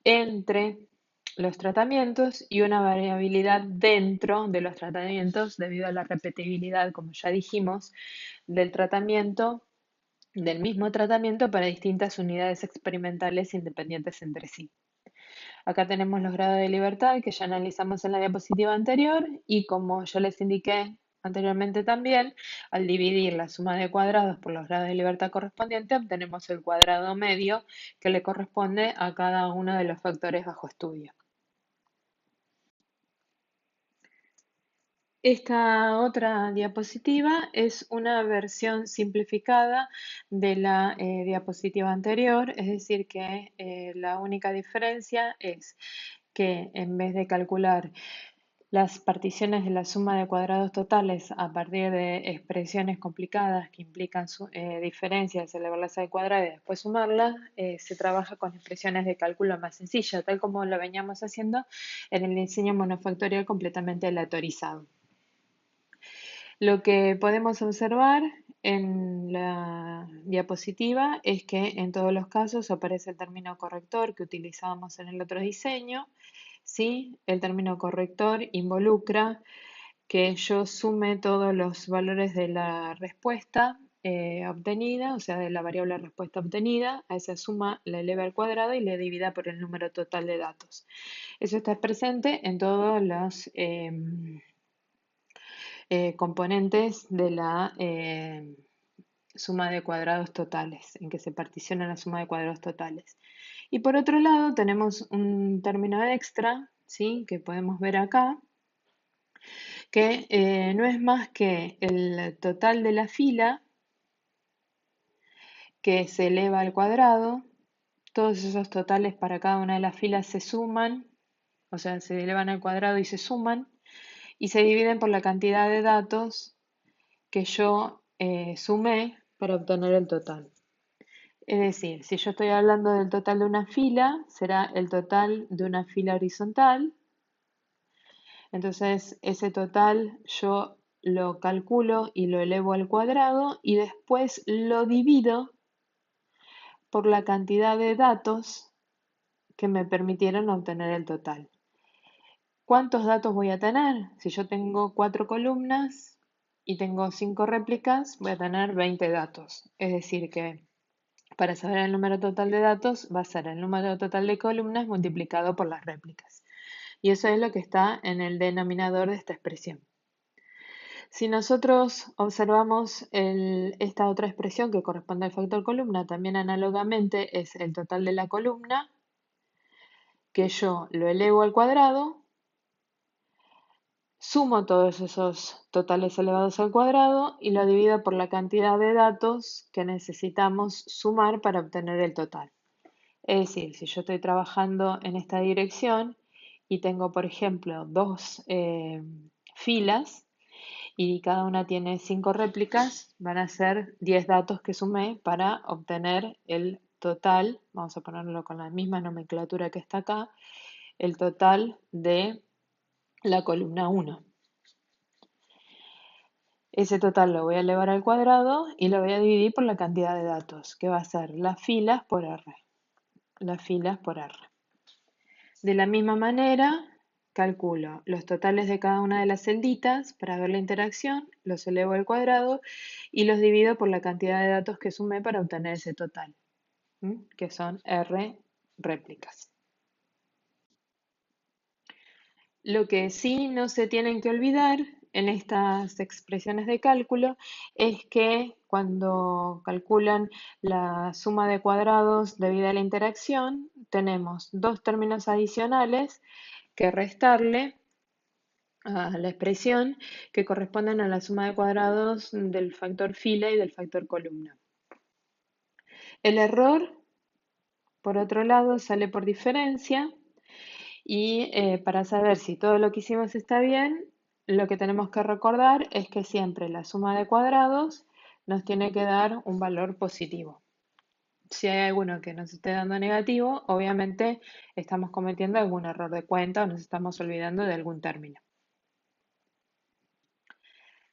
entre los tratamientos y una variabilidad dentro de los tratamientos debido a la repetibilidad, como ya dijimos, del tratamiento, del mismo tratamiento para distintas unidades experimentales independientes entre sí. Acá tenemos los grados de libertad que ya analizamos en la diapositiva anterior y como yo les indiqué anteriormente también, al dividir la suma de cuadrados por los grados de libertad correspondientes, obtenemos el cuadrado medio que le corresponde a cada uno de los factores bajo estudio. Esta otra diapositiva es una versión simplificada de la diapositiva anterior, es decir que la única diferencia es que en vez de calcular las particiones de la suma de cuadrados totales a partir de expresiones complicadas que implican diferencias, elevarlas al cuadrado y después sumarlas, se trabaja con expresiones de cálculo más sencillas, tal como lo veníamos haciendo en el diseño monofactorial completamente aleatorizado. Lo que podemos observar en la diapositiva es que en todos los casos aparece el término corrector que utilizábamos en el otro diseño. ¿Sí? El término corrector involucra que yo sume todos los valores de la respuesta obtenida, o sea, de la variable respuesta obtenida, a esa suma la eleve al cuadrado y le divida por el número total de datos. Eso está presente en todos los componentes de la suma de cuadrados totales, en que se particiona la suma de cuadrados totales. Y por otro lado tenemos un término extra, ¿sí? Que podemos ver acá, que no es más que el total de la fila que se eleva al cuadrado. Todos esos totales para cada una de las filas se suman, o sea, se elevan al cuadrado y se suman, y se dividen por la cantidad de datos que yo sumé para obtener el total. Es decir, si yo estoy hablando del total de una fila, será el total de una fila horizontal. Entonces, ese total yo lo calculo y lo elevo al cuadrado y después lo divido por la cantidad de datos que me permitieron obtener el total. ¿Cuántos datos voy a tener? Si yo tengo 4 columnas y tengo 5 réplicas, voy a tener 20 datos. Es decir que para saber el número total de datos va a ser el número total de columnas multiplicado por las réplicas. Y eso es lo que está en el denominador de esta expresión. Si nosotros observamos esta otra expresión que corresponde al factor columna, también análogamente es el total de la columna, que yo lo elevo al cuadrado, sumo todos esos totales elevados al cuadrado y lo divido por la cantidad de datos que necesitamos sumar para obtener el total. Es decir, si yo estoy trabajando en esta dirección y tengo, por ejemplo, dos filas y cada una tiene 5 réplicas, van a ser 10 datos que sumé para obtener el total, vamos a ponerlo con la misma nomenclatura que está acá, el total de la columna 1. Ese total lo voy a elevar al cuadrado y lo voy a dividir por la cantidad de datos, que va a ser las filas por R. Las filas por R. De la misma manera, calculo los totales de cada una de las celditas para ver la interacción, los elevo al cuadrado y los divido por la cantidad de datos que sumé para obtener ese total, que son R réplicas. Lo que sí no se tienen que olvidar en estas expresiones de cálculo es que cuando calculan la suma de cuadrados debido a la interacción, tenemos dos términos adicionales que restarle a la expresión que corresponden a la suma de cuadrados del factor fila y del factor columna. El error, por otro lado, sale por diferencia y para saber si todo lo que hicimos está bien, lo que tenemos que recordar es que siempre la suma de cuadrados nos tiene que dar un valor positivo. Si hay alguno que nos esté dando negativo, obviamente estamos cometiendo algún error de cuenta o nos estamos olvidando de algún término.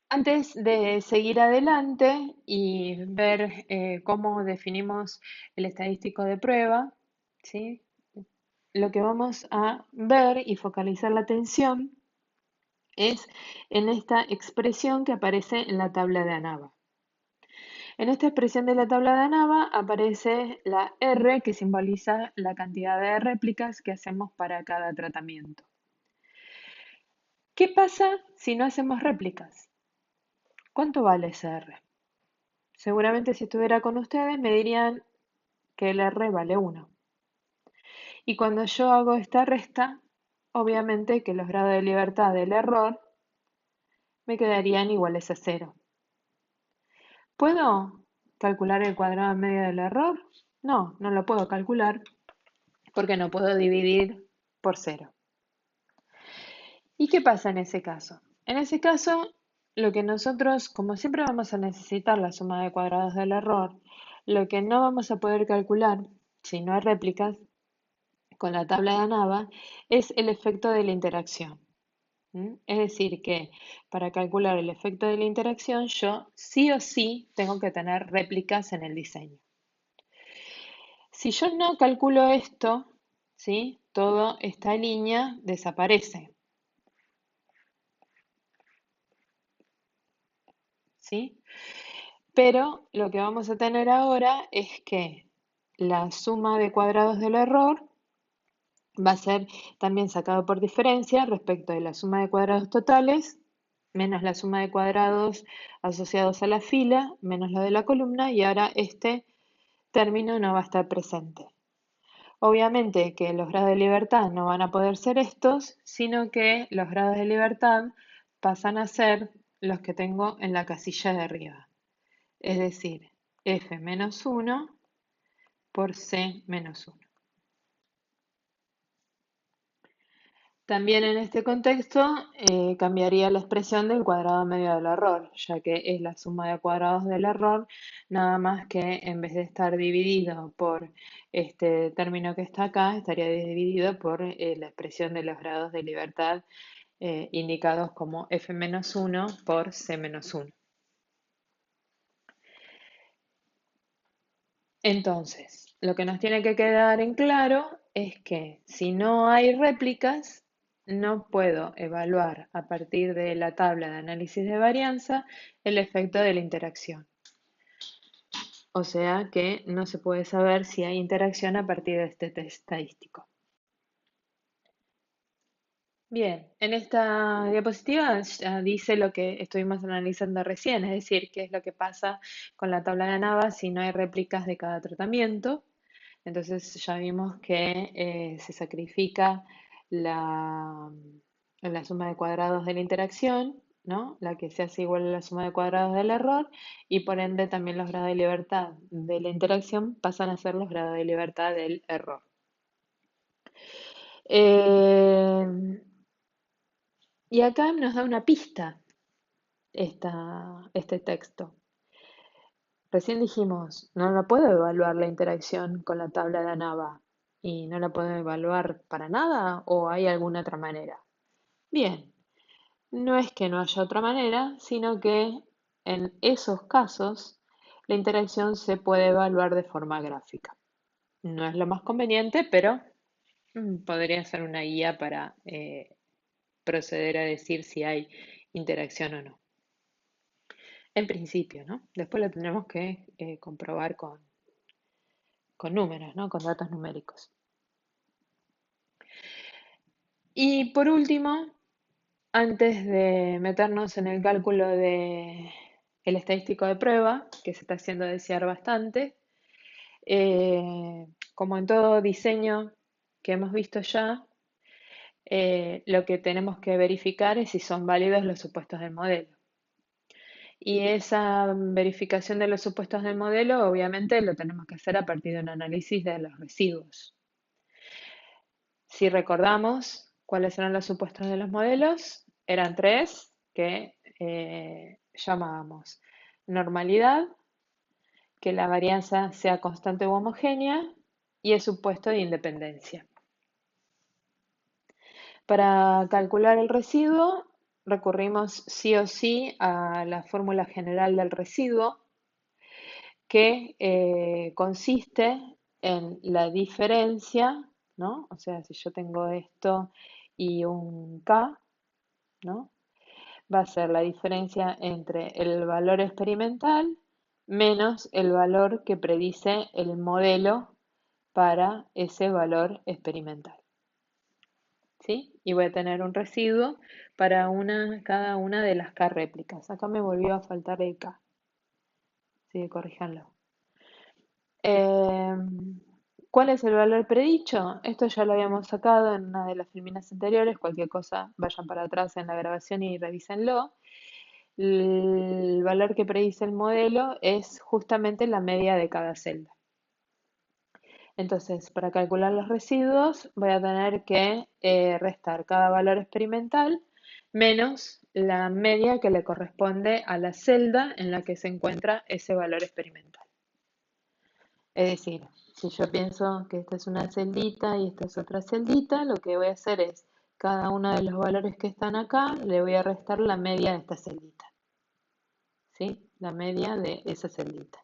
Antes de seguir adelante y ver cómo definimos el estadístico de prueba, ¿sí? Lo que vamos a ver y focalizar la atención es en esta expresión que aparece en la tabla de ANAVA. En esta expresión de la tabla de ANAVA aparece la R que simboliza la cantidad de réplicas que hacemos para cada tratamiento. ¿Qué pasa si no hacemos réplicas? ¿Cuánto vale ese R? Seguramente si estuviera con ustedes me dirían que el R vale 1. Y cuando yo hago esta resta, obviamente que los grados de libertad del error me quedarían iguales a 0. ¿Puedo calcular el cuadrado medio del error? No, no lo puedo calcular porque no puedo dividir por 0. ¿Y qué pasa en ese caso? En ese caso, lo que nosotros, como siempre vamos a necesitar la suma de cuadrados del error, lo que no vamos a poder calcular, si no hay réplicas, con la tabla de ANAVA, es el efecto de la interacción. Es decir, que para calcular el efecto de la interacción, yo sí o sí tengo que tener réplicas en el diseño. Si yo no calculo esto, ¿sí? Toda esta línea desaparece. ¿Sí? Pero lo que vamos a tener ahora es que la suma de cuadrados del error va a ser también sacado por diferencia respecto de la suma de cuadrados totales menos la suma de cuadrados asociados a la fila menos lo de la columna y ahora este término no va a estar presente. Obviamente que los grados de libertad no van a poder ser estos, sino que los grados de libertad pasan a ser los que tengo en la casilla de arriba. Es decir, f menos 1 por c menos 1. También en este contexto cambiaría la expresión del cuadrado medio del error, ya que es la suma de cuadrados del error, nada más que en vez de estar dividido por este término que está acá, estaría dividido por la expresión de los grados de libertad indicados como f menos 1 por c menos 1. Entonces, lo que nos tiene que quedar en claro es que si no hay réplicas, no puedo evaluar a partir de la tabla de análisis de varianza el efecto de la interacción. O sea que no se puede saber si hay interacción a partir de este test estadístico. Bien, en esta diapositiva ya dice lo que estuvimos analizando recién, es decir, qué es lo que pasa con la tabla de Nava si no hay réplicas de cada tratamiento. Entonces ya vimos que se sacrifica la, la suma de cuadrados de la interacción, ¿no? La que se hace igual a la suma de cuadrados del error, y por ende también los grados de libertad de la interacción pasan a ser los grados de libertad del error. Eh, y acá nos da una pista este texto. Recién dijimos, no la puedo evaluar la interacción con la tabla de ANAVA y no la puedo evaluar para nada o hay alguna otra manera. Bien, no es que no haya otra manera, sino que en esos casos la interacción se puede evaluar de forma gráfica. No es lo más conveniente, pero podría ser una guía para proceder a decir si hay interacción o no. En principio, ¿no? Después lo tendremos que comprobar con números, ¿no? Con datos numéricos. Y por último, antes de meternos en el cálculo de el estadístico de prueba, que se está haciendo desear bastante, como en todo diseño que hemos visto ya, lo que tenemos que verificar es si son válidos los supuestos del modelo. Y esa verificación de los supuestos del modelo, obviamente, lo tenemos que hacer a partir de un análisis de los residuos. Si recordamos cuáles eran los supuestos de los modelos, eran tres que llamábamos normalidad, que la varianza sea constante u homogénea y el supuesto de independencia. Para calcular el residuo, recurrimos sí o sí a la fórmula general del residuo, que consiste en la diferencia, ¿no? O sea, si yo tengo esto y un K, ¿no? Va a ser la diferencia entre el valor experimental menos el valor que predice el modelo para ese valor experimental. ¿Sí? Y voy a tener un residuo para cada una de las K réplicas. Acá me volvió a faltar el K. Sí, corríjanlo. ¿Cuál es el valor predicho? Esto ya lo habíamos sacado en una de las filminas anteriores. Cualquier cosa, vayan para atrás en la grabación y revísenlo. El valor que predice el modelo es justamente la media de cada celda. Entonces, para calcular los residuos, voy a tener que restar cada valor experimental menos la media que le corresponde a la celda en la que se encuentra ese valor experimental. Es decir, si yo pienso que esta es una celdita y esta es otra celdita, lo que voy a hacer es, cada uno de los valores que están acá, le voy a restar la media de esta celdita. ¿Sí? La media de esa celdita.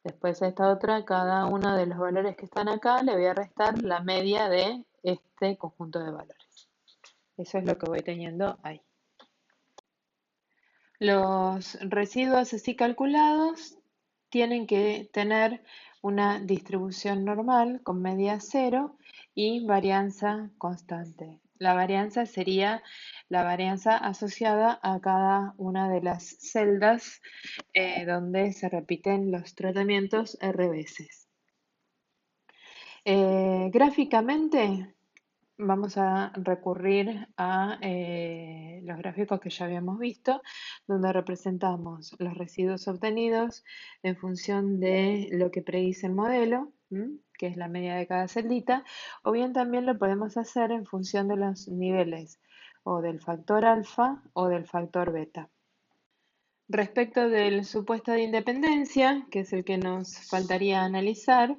Después a esta otra, cada uno de los valores que están acá, le voy a restar la media de este conjunto de valores. Eso es lo que voy teniendo ahí. Los residuos así calculados tienen que tener una distribución normal con media cero y varianza constante. La varianza sería la varianza asociada a cada una de las celdas donde se repiten los tratamientos R veces. Gráficamente vamos a recurrir a los gráficos que ya habíamos visto, donde representamos los residuos obtenidos en función de lo que predice el modelo, que es la media de cada celdita, o bien también lo podemos hacer en función de los niveles o del factor alfa o del factor beta. Respecto del supuesto de independencia, que es el que nos faltaría analizar,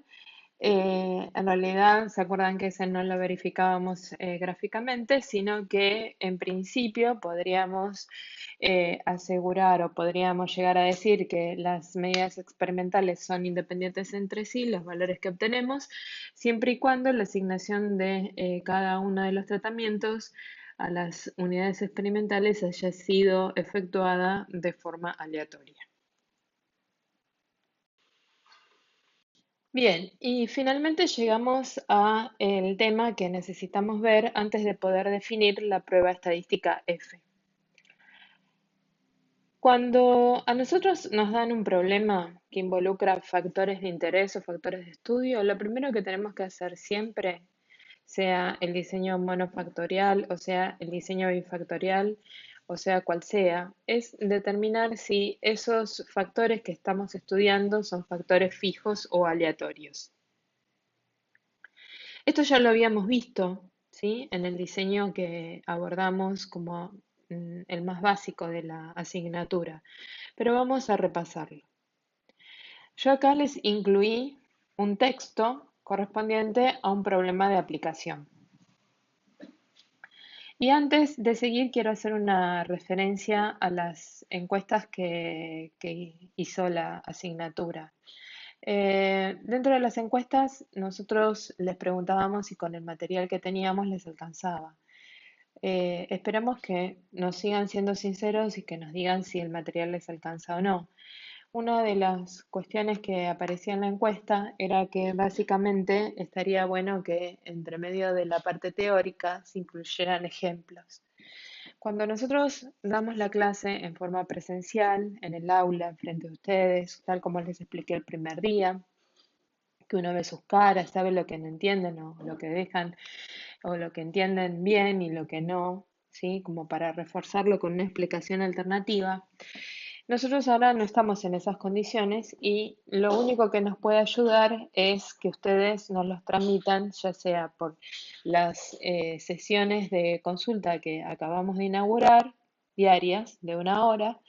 en realidad, ¿se acuerdan que ese no lo verificábamos gráficamente, sino que en principio podríamos asegurar o podríamos llegar a decir que las medidas experimentales son independientes entre sí, los valores que obtenemos, siempre y cuando la asignación de cada uno de los tratamientos a las unidades experimentales haya sido efectuada de forma aleatoria. Bien, y finalmente llegamos a el tema que necesitamos ver antes de poder definir la prueba estadística F. Cuando a nosotros nos dan un problema que involucra factores de interés o factores de estudio, lo primero que tenemos que hacer siempre, sea el diseño monofactorial o sea el diseño bifactorial, o sea cual sea, es determinar si esos factores que estamos estudiando son factores fijos o aleatorios. Esto ya lo habíamos visto, ¿sí? En el diseño que abordamos como el más básico de la asignatura, pero vamos a repasarlo. Yo acá les incluí un texto correspondiente a un problema de aplicación. Y antes de seguir, quiero hacer una referencia a las encuestas que hizo la asignatura. Dentro de las encuestas, nosotros les preguntábamos si con el material que teníamos les alcanzaba. Esperamos que nos sigan siendo sinceros y que nos digan si el material les alcanza o no. Una de las cuestiones que aparecía en la encuesta era que básicamente estaría bueno que entre medio de la parte teórica se incluyeran ejemplos. Cuando nosotros damos la clase en forma presencial, en el aula, frente a ustedes, tal como les expliqué el primer día, que uno ve sus caras, sabe lo que no entienden o lo que dejan o lo que entienden bien y lo que no, ¿sí? Como para reforzarlo con una explicación alternativa. Nosotros ahora no estamos en esas condiciones y lo único que nos puede ayudar es que ustedes nos los tramitan, ya sea por las sesiones de consulta que acabamos de inaugurar, diarias de 1 hora,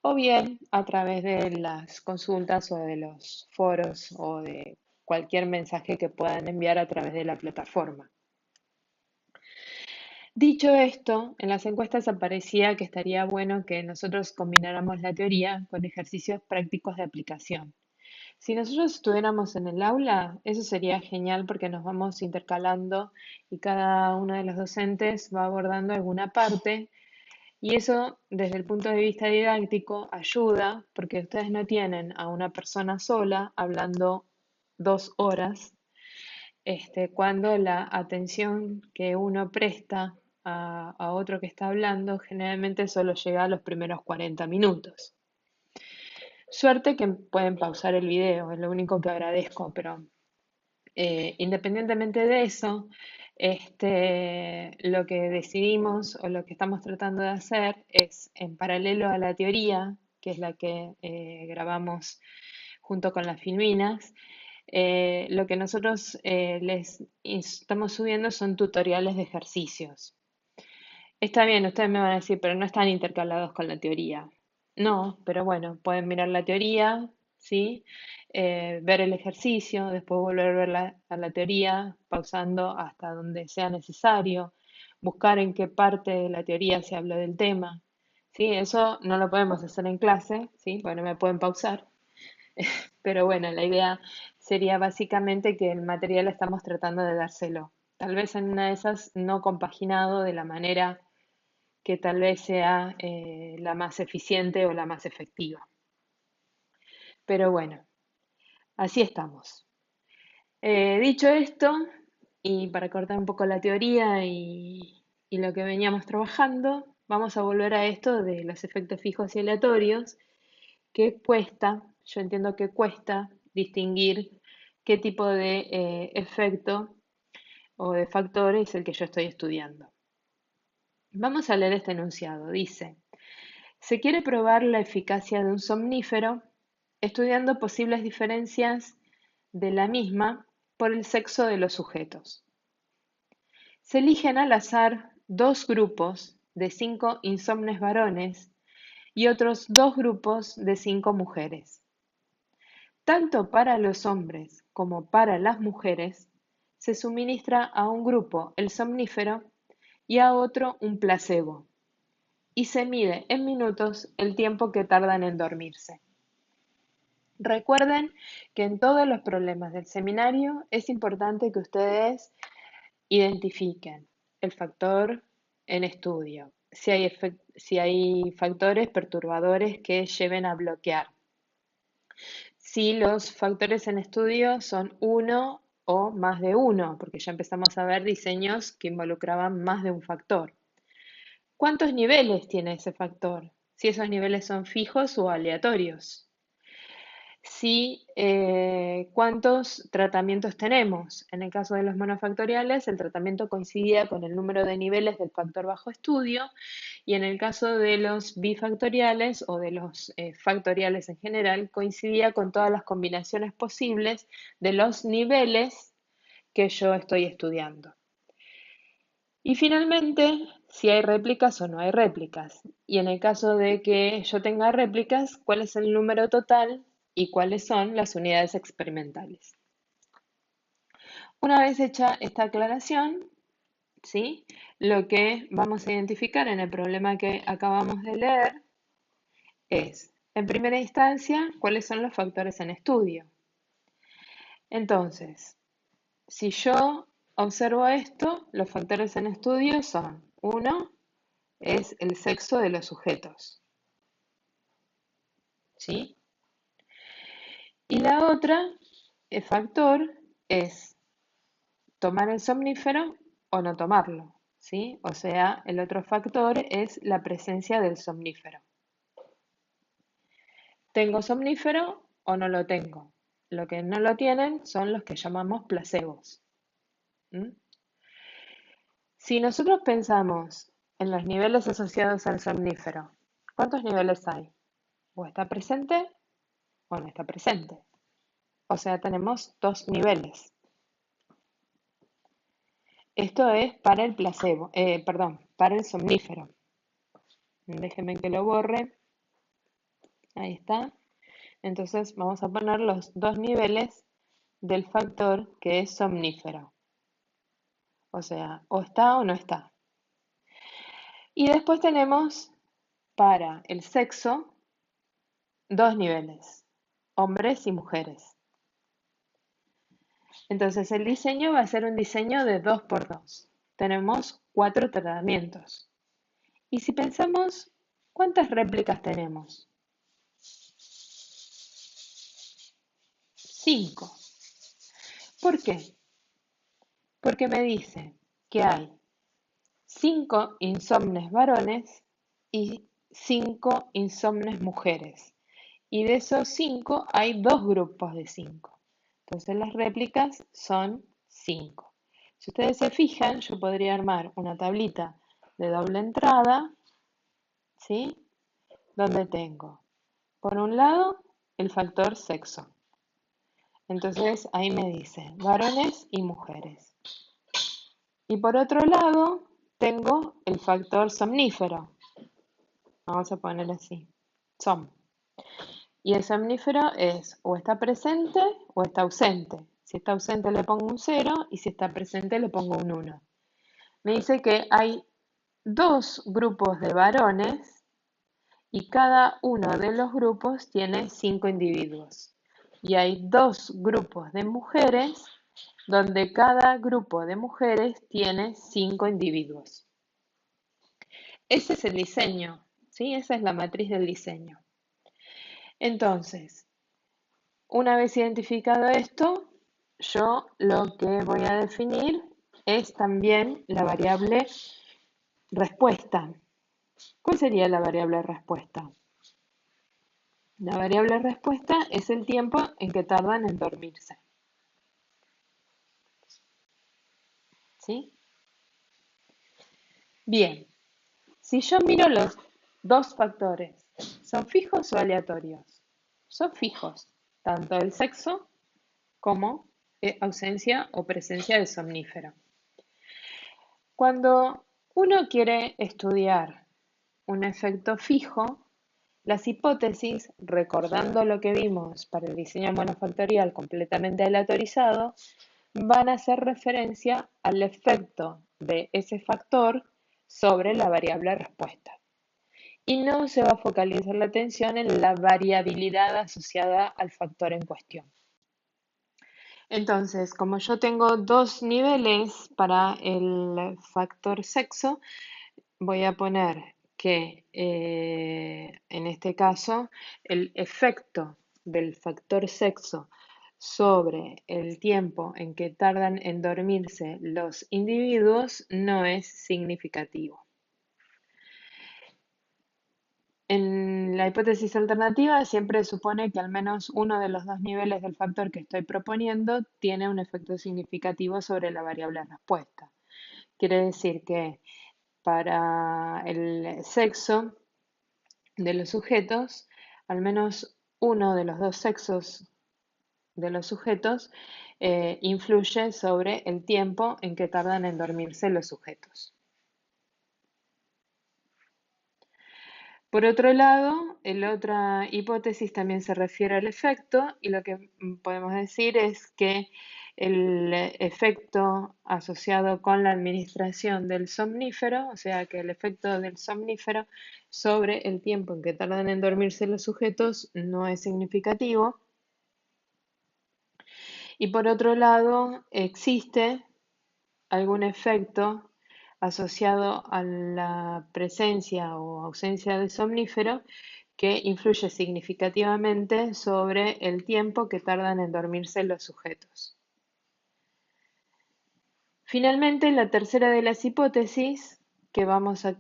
o bien a través de las consultas o de los foros o de cualquier mensaje que puedan enviar a través de la plataforma. Dicho esto, en las encuestas aparecía que estaría bueno que nosotros combináramos la teoría con ejercicios prácticos de aplicación. Si nosotros estuviéramos en el aula, eso sería genial porque nos vamos intercalando y cada uno de los docentes va abordando alguna parte y eso desde el punto de vista didáctico ayuda porque ustedes no tienen a una persona sola hablando 2 horas, cuando la atención que uno presta a otro que está hablando generalmente solo llega a los primeros 40 minutos. Suerte que pueden pausar el video, es lo único que agradezco, pero independientemente de eso, lo que decidimos o lo que estamos tratando de hacer es, en paralelo a la teoría, que es la que grabamos junto con las filminas, lo que nosotros les estamos subiendo son tutoriales de ejercicios. Está bien, ustedes me van a decir, pero no están intercalados con la teoría. No, pero bueno, pueden mirar la teoría, ¿sí? Ver el ejercicio, después volver a ver a la teoría, pausando hasta donde sea necesario, buscar en qué parte de la teoría se habló del tema, ¿sí? Eso no lo podemos hacer en clase, ¿sí? Porque no me pueden pausar. Pero bueno, la idea sería básicamente que el material estamos tratando de dárselo. Tal vez en una de esas no compaginado de la manera que tal vez sea la más eficiente o la más efectiva. Pero bueno, así estamos. Dicho esto, y para cortar un poco la teoría y lo que veníamos trabajando, vamos a volver a esto de los efectos fijos y aleatorios, que cuesta, yo entiendo que cuesta distinguir qué tipo de efecto o de factor es el que yo estoy estudiando. Vamos a leer este enunciado. Dice, se quiere probar la eficacia de un somnífero estudiando posibles diferencias de la misma por el sexo de los sujetos. Se eligen al azar 2 grupos de 5 insomnes varones y otros 2 grupos de 5 mujeres. Tanto para los hombres como para las mujeres, se suministra a un grupo el somnífero y a otro un placebo, y se mide en minutos el tiempo que tardan en dormirse. Recuerden que en todos los problemas del seminario es importante que ustedes identifiquen el factor en estudio, si hay factores perturbadores que lleven a bloquear. si los factores en estudio son uno o más de uno, porque ya empezamos a ver diseños que involucraban más de un factor. ¿Cuántos niveles tiene ese factor? Si esos niveles son fijos o aleatorios. Si, cuántos tratamientos tenemos. En el caso de los monofactoriales, el tratamiento coincidía con el número de niveles del factor bajo estudio, y en el caso de los bifactoriales o de los factoriales en general, coincidía con todas las combinaciones posibles de los niveles que yo estoy estudiando. Y finalmente, si hay réplicas o no hay réplicas. Y en el caso de que yo tenga réplicas, ¿cuál es el número total y cuáles son las unidades experimentales? Una vez hecha esta aclaración, ¿sí? Lo que vamos a identificar en el problema que acabamos de leer es, en primera instancia, cuáles son los factores en estudio. Entonces, si yo observo esto, los factores en estudio son, uno, es el sexo de los sujetos, ¿sí? Y la otra, el factor, es tomar el somnífero o no tomarlo, ¿sí? O sea, el otro factor es la presencia del somnífero. ¿Tengo somnífero o no lo tengo? Lo que no lo tienen son los que llamamos placebos. ¿Mm? Si nosotros pensamos en los niveles asociados al somnífero, ¿cuántos niveles hay? O está presente o no está presente. O sea, tenemos dos niveles. Esto es para el placebo, para el somnífero. Déjenme que lo borre. Ahí está. Entonces vamos a poner los dos niveles del factor que es somnífero. O sea, o está o no está. Y después tenemos para el sexo dos niveles, hombres y mujeres. Entonces el diseño va a ser un diseño de 2x2. Tenemos 4 tratamientos. Y si pensamos, ¿cuántas réplicas tenemos? 5. ¿Por qué? Porque me dice que hay 5 insomnes varones y 5 insomnes mujeres. Y de esos 5 hay 2 grupos de 5. Entonces las réplicas son 5. Si ustedes se fijan, yo podría armar una tablita de doble entrada, ¿sí? Donde tengo, por un lado, el factor sexo. Entonces ahí me dice varones y mujeres. Y por otro lado, tengo el factor somnífero. Vamos a poner así, som. Y el somnífero es o está presente o está ausente. Si está ausente le pongo un 0 y si está presente le pongo un 1. Me dice que hay 2 grupos de varones y cada uno de los grupos tiene 5 individuos. Y hay 2 grupos de mujeres donde cada grupo de mujeres tiene 5 individuos. Ese es el diseño, ¿sí? Esa es la matriz del diseño. Entonces, una vez identificado esto, yo lo que voy a definir es también la variable respuesta. ¿Cuál sería la variable respuesta? La variable respuesta es el tiempo en que tardan en dormirse. ¿Sí? Bien, si yo miro los dos factores, ¿son fijos o aleatorios? Son fijos, tanto el sexo como ausencia o presencia de somnífero. Cuando uno quiere estudiar un efecto fijo, las hipótesis, recordando lo que vimos para el diseño monofactorial completamente aleatorizado, van a hacer referencia al efecto de ese factor sobre la variable respuesta. Y no se va a focalizar la atención en la variabilidad asociada al factor en cuestión. Entonces, como yo tengo dos niveles para el factor sexo, voy a poner que en este caso el efecto del factor sexo sobre el tiempo en que tardan en dormirse los individuos no es significativo. En la hipótesis alternativa siempre supone que al menos uno de los dos niveles del factor que estoy proponiendo tiene un efecto significativo sobre la variable respuesta. Quiere decir que para el sexo de los sujetos, al menos uno de los dos sexos de los sujetos influye sobre el tiempo en que tardan en dormirse los sujetos. Por otro lado, la otra hipótesis también se refiere al efecto y lo que podemos decir es que el efecto asociado con la administración del somnífero, o sea que el efecto del somnífero sobre el tiempo en que tardan en dormirse los sujetos no es significativo. Y por otro lado, existe algún efecto asociado a la presencia o ausencia de somnífero que influye significativamente sobre el tiempo que tardan en dormirse los sujetos. Finalmente, la tercera de las hipótesis que vamos a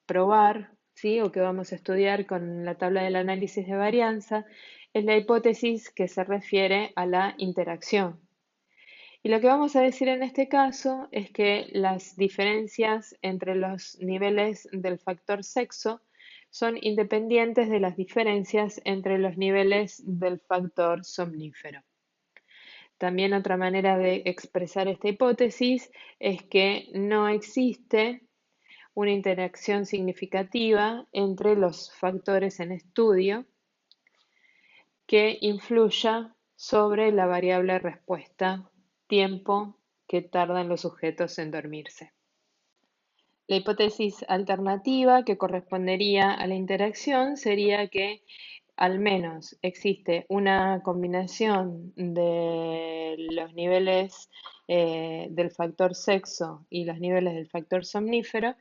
probar, ¿sí? O que vamos a estudiar con la tabla del análisis de varianza es la hipótesis que se refiere a la interacción. Y lo que vamos a decir en este caso es que las diferencias entre los niveles del factor sexo son independientes de las diferencias entre los niveles del factor somnífero. También otra manera de expresar esta hipótesis es que no existe una interacción significativa entre los factores en estudio que influya sobre la variable respuesta, tiempo que tardan los sujetos en dormirse. La hipótesis alternativa que correspondería a la interacción sería que al menos existe una combinación de los niveles del factor sexo y los niveles del factor somnífero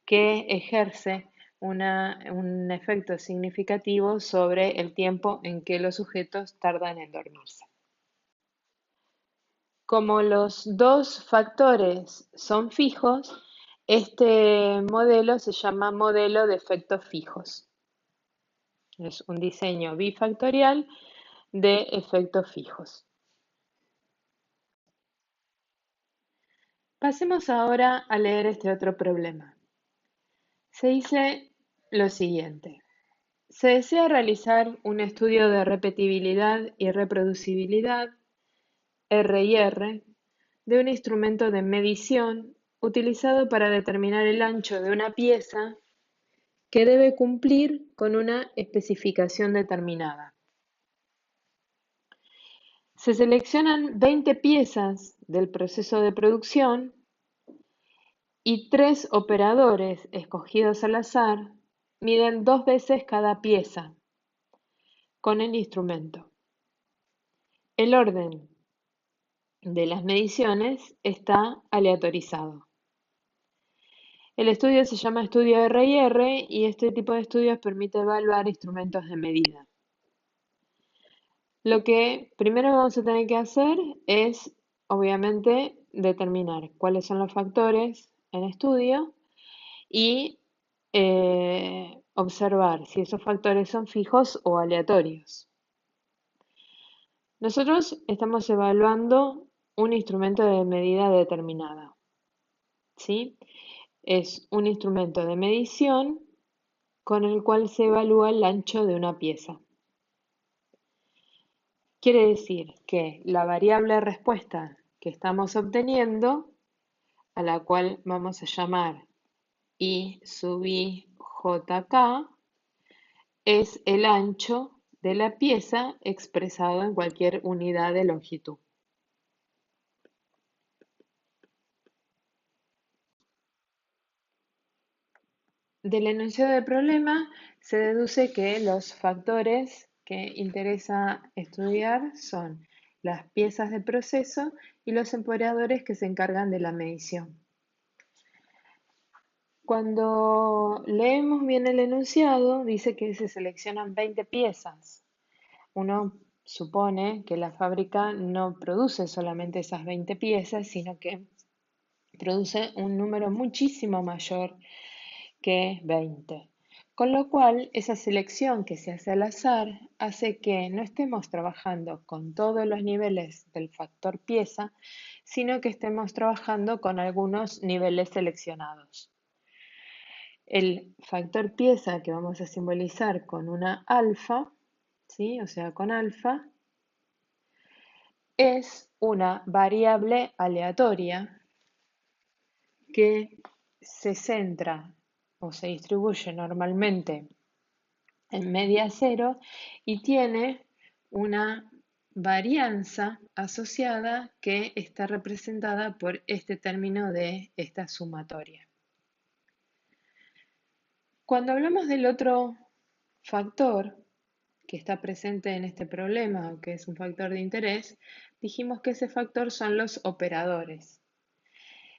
que ejerce un efecto significativo sobre el tiempo en que los sujetos tardan en dormirse. Como los dos factores son fijos, este modelo se llama modelo de efectos fijos. Es un diseño bifactorial de efectos fijos. Pasemos ahora a leer este otro problema. Se dice lo siguiente. Se desea realizar un estudio de repetibilidad y reproducibilidad, R&R, de un instrumento de medición utilizado para determinar el ancho de una pieza que debe cumplir con una especificación determinada. Se seleccionan 20 piezas del proceso de producción y 3 operadores escogidos al azar miden 2 veces cada pieza con el instrumento. El orden de las mediciones está aleatorizado. El estudio se llama estudio R&R y este tipo de estudios permite evaluar instrumentos de medida. Lo que primero vamos a tener que hacer es, obviamente, determinar cuáles son los factores en estudio y observar si esos factores son fijos o aleatorios. Nosotros estamos evaluando un instrumento de medida determinada, ¿sí? Es un instrumento de medición con el cual se evalúa el ancho de una pieza. Quiere decir que la variable respuesta que estamos obteniendo, a la cual vamos a llamar I sub I JK, es el ancho de la pieza expresado en cualquier unidad de longitud. Del enunciado del problema se deduce que los factores que interesa estudiar son las piezas de proceso y los operadores que se encargan de la medición. Cuando leemos bien el enunciado, dice que se seleccionan 20 piezas. uno supone que la fábrica no produce solamente esas 20 piezas, sino que produce un número muchísimo mayor que 20. Con lo cual, esa selección que se hace al azar hace que no estemos trabajando con todos los niveles del factor pieza, sino que estemos trabajando con algunos niveles seleccionados. El factor pieza que vamos a simbolizar con una alfa, ¿sí? O sea, con alfa, es una variable aleatoria que se centra o se distribuye normalmente en media cero y tiene una varianza asociada que está representada por este término de esta sumatoria. Cuando hablamos del otro factor que está presente en este problema o que es un factor de interés, dijimos que ese factor son los operadores.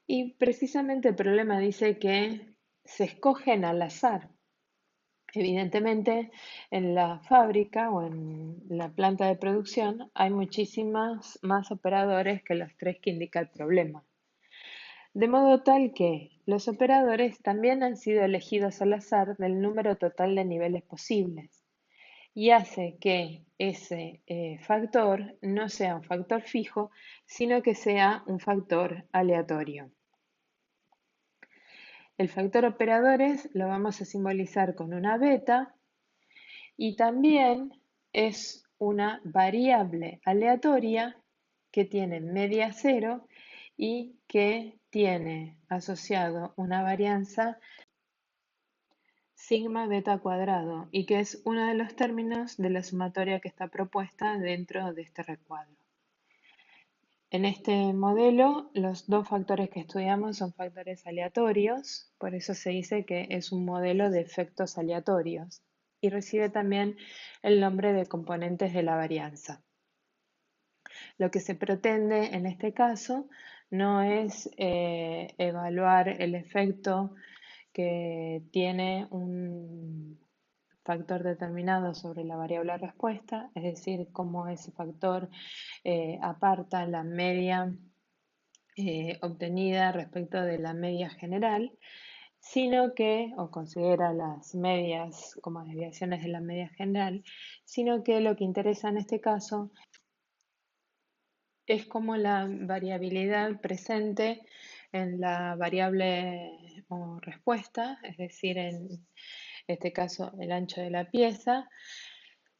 Y precisamente el problema dice que se escogen al azar. Evidentemente, en la fábrica o en la planta de producción hay muchísimas más operadores que los tres que indica el problema. De modo tal que los operadores también han sido elegidos al azar del número total de niveles posibles y hace que ese factor no sea un factor fijo, sino que sea un factor aleatorio. El factor operadores lo vamos a simbolizar con una beta y también es una variable aleatoria que tiene media cero y que tiene asociado una varianza sigma beta cuadrado y que es uno de los términos de la sumatoria que está propuesta dentro de este recuadro. En este modelo, los dos factores que estudiamos son factores aleatorios, por eso se dice que es un modelo de efectos aleatorios y recibe también el nombre de componentes de la varianza. Lo que se pretende en este caso no es evaluar el efecto que tiene un factor determinado sobre la variable respuesta, es decir, cómo ese factor aparta la media obtenida respecto de la media general, sino que, o considera las medias como desviaciones de la media general, sino que lo que interesa en este caso es cómo la variabilidad presente en la variable o respuesta, es decir, en este caso el ancho de la pieza,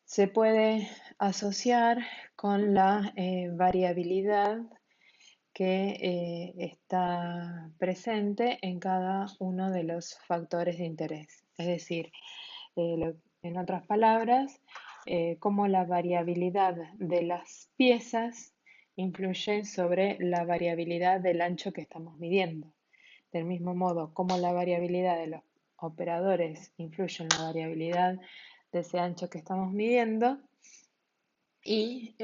se puede asociar con la variabilidad que está presente en cada uno de los factores de interés. Es decir, en otras palabras, cómo la variabilidad de las piezas influye sobre la variabilidad del ancho que estamos midiendo. Del mismo modo, cómo la variabilidad de los operadores influye en la variabilidad de ese ancho que estamos midiendo. Y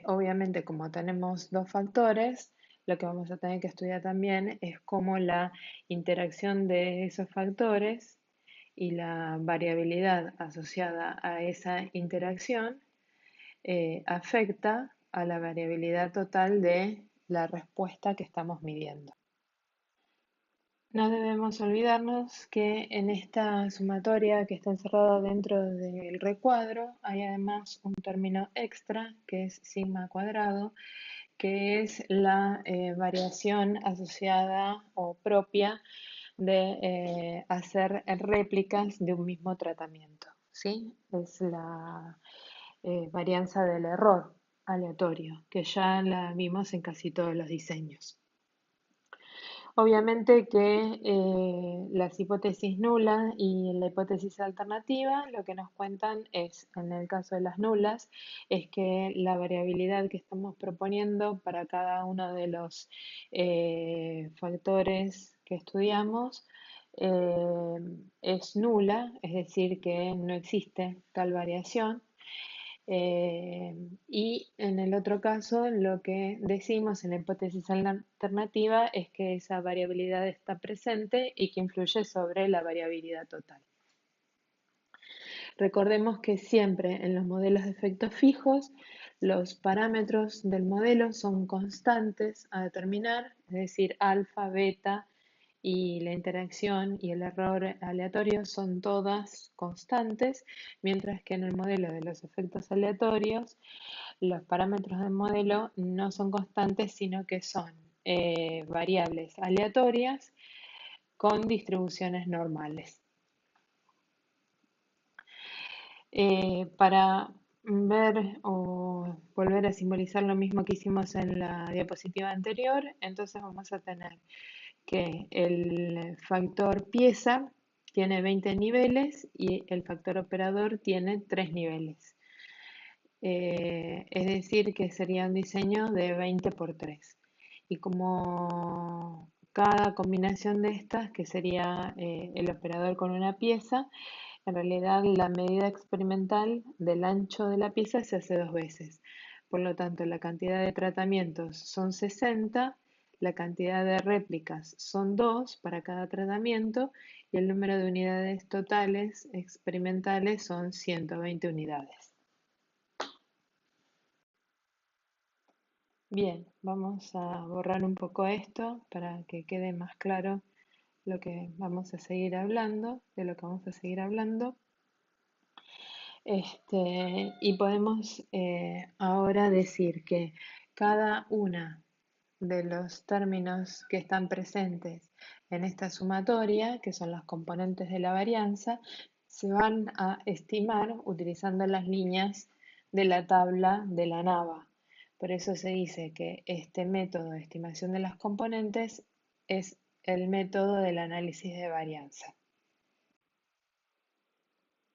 obviamente, como tenemos dos factores, lo que vamos a tener que estudiar también es cómo la interacción de esos factores y la variabilidad asociada a esa interacción afecta a la variabilidad total de la respuesta que estamos midiendo. No debemos olvidarnos que en esta sumatoria que está encerrada dentro del recuadro hay además un término extra que es sigma cuadrado, que es la variación asociada o propia de hacer réplicas de un mismo tratamiento, ¿sí? Es la varianza del error aleatorio, que ya la vimos en casi todos los diseños. Obviamente que las hipótesis nulas y la hipótesis alternativa lo que nos cuentan es, en el caso de las nulas, es que la variabilidad que estamos proponiendo para cada uno de los factores que estudiamos es nula, es decir, que no existe tal variación. Y en el otro caso, lo que decimos en la hipótesis alternativa es que esa variabilidad está presente y que influye sobre la variabilidad total. Recordemos que siempre en los modelos de efectos fijos, los parámetros del modelo son constantes a determinar, es decir, alfa, beta y la interacción y el error aleatorio son todas constantes, mientras que en el modelo de los efectos aleatorios, los parámetros del modelo no son constantes, sino que son variables aleatorias con distribuciones normales. Para ver o volver a simbolizar lo mismo que hicimos en la diapositiva anterior, entonces vamos a tener que el factor pieza tiene 20 niveles y el factor operador tiene 3 niveles. Es decir, que sería un diseño de 20 por 3. Y como cada combinación de estas, que sería el operador con una pieza, en realidad la medida experimental del ancho de la pieza se hace 2 veces. Por lo tanto, la cantidad de tratamientos son 60, la cantidad de réplicas son 2 para cada tratamiento y el número de unidades totales experimentales son 120 unidades. Bien, vamos a borrar un poco esto para que quede más claro lo que vamos a seguir hablando, de lo que vamos a seguir hablando. Y podemos ahora decir que cada una de los términos que están presentes en esta sumatoria, que son los componentes de la varianza, se van a estimar utilizando las líneas de la tabla de la nava. Por eso se dice que este método de estimación de las componentes es el método del análisis de varianza.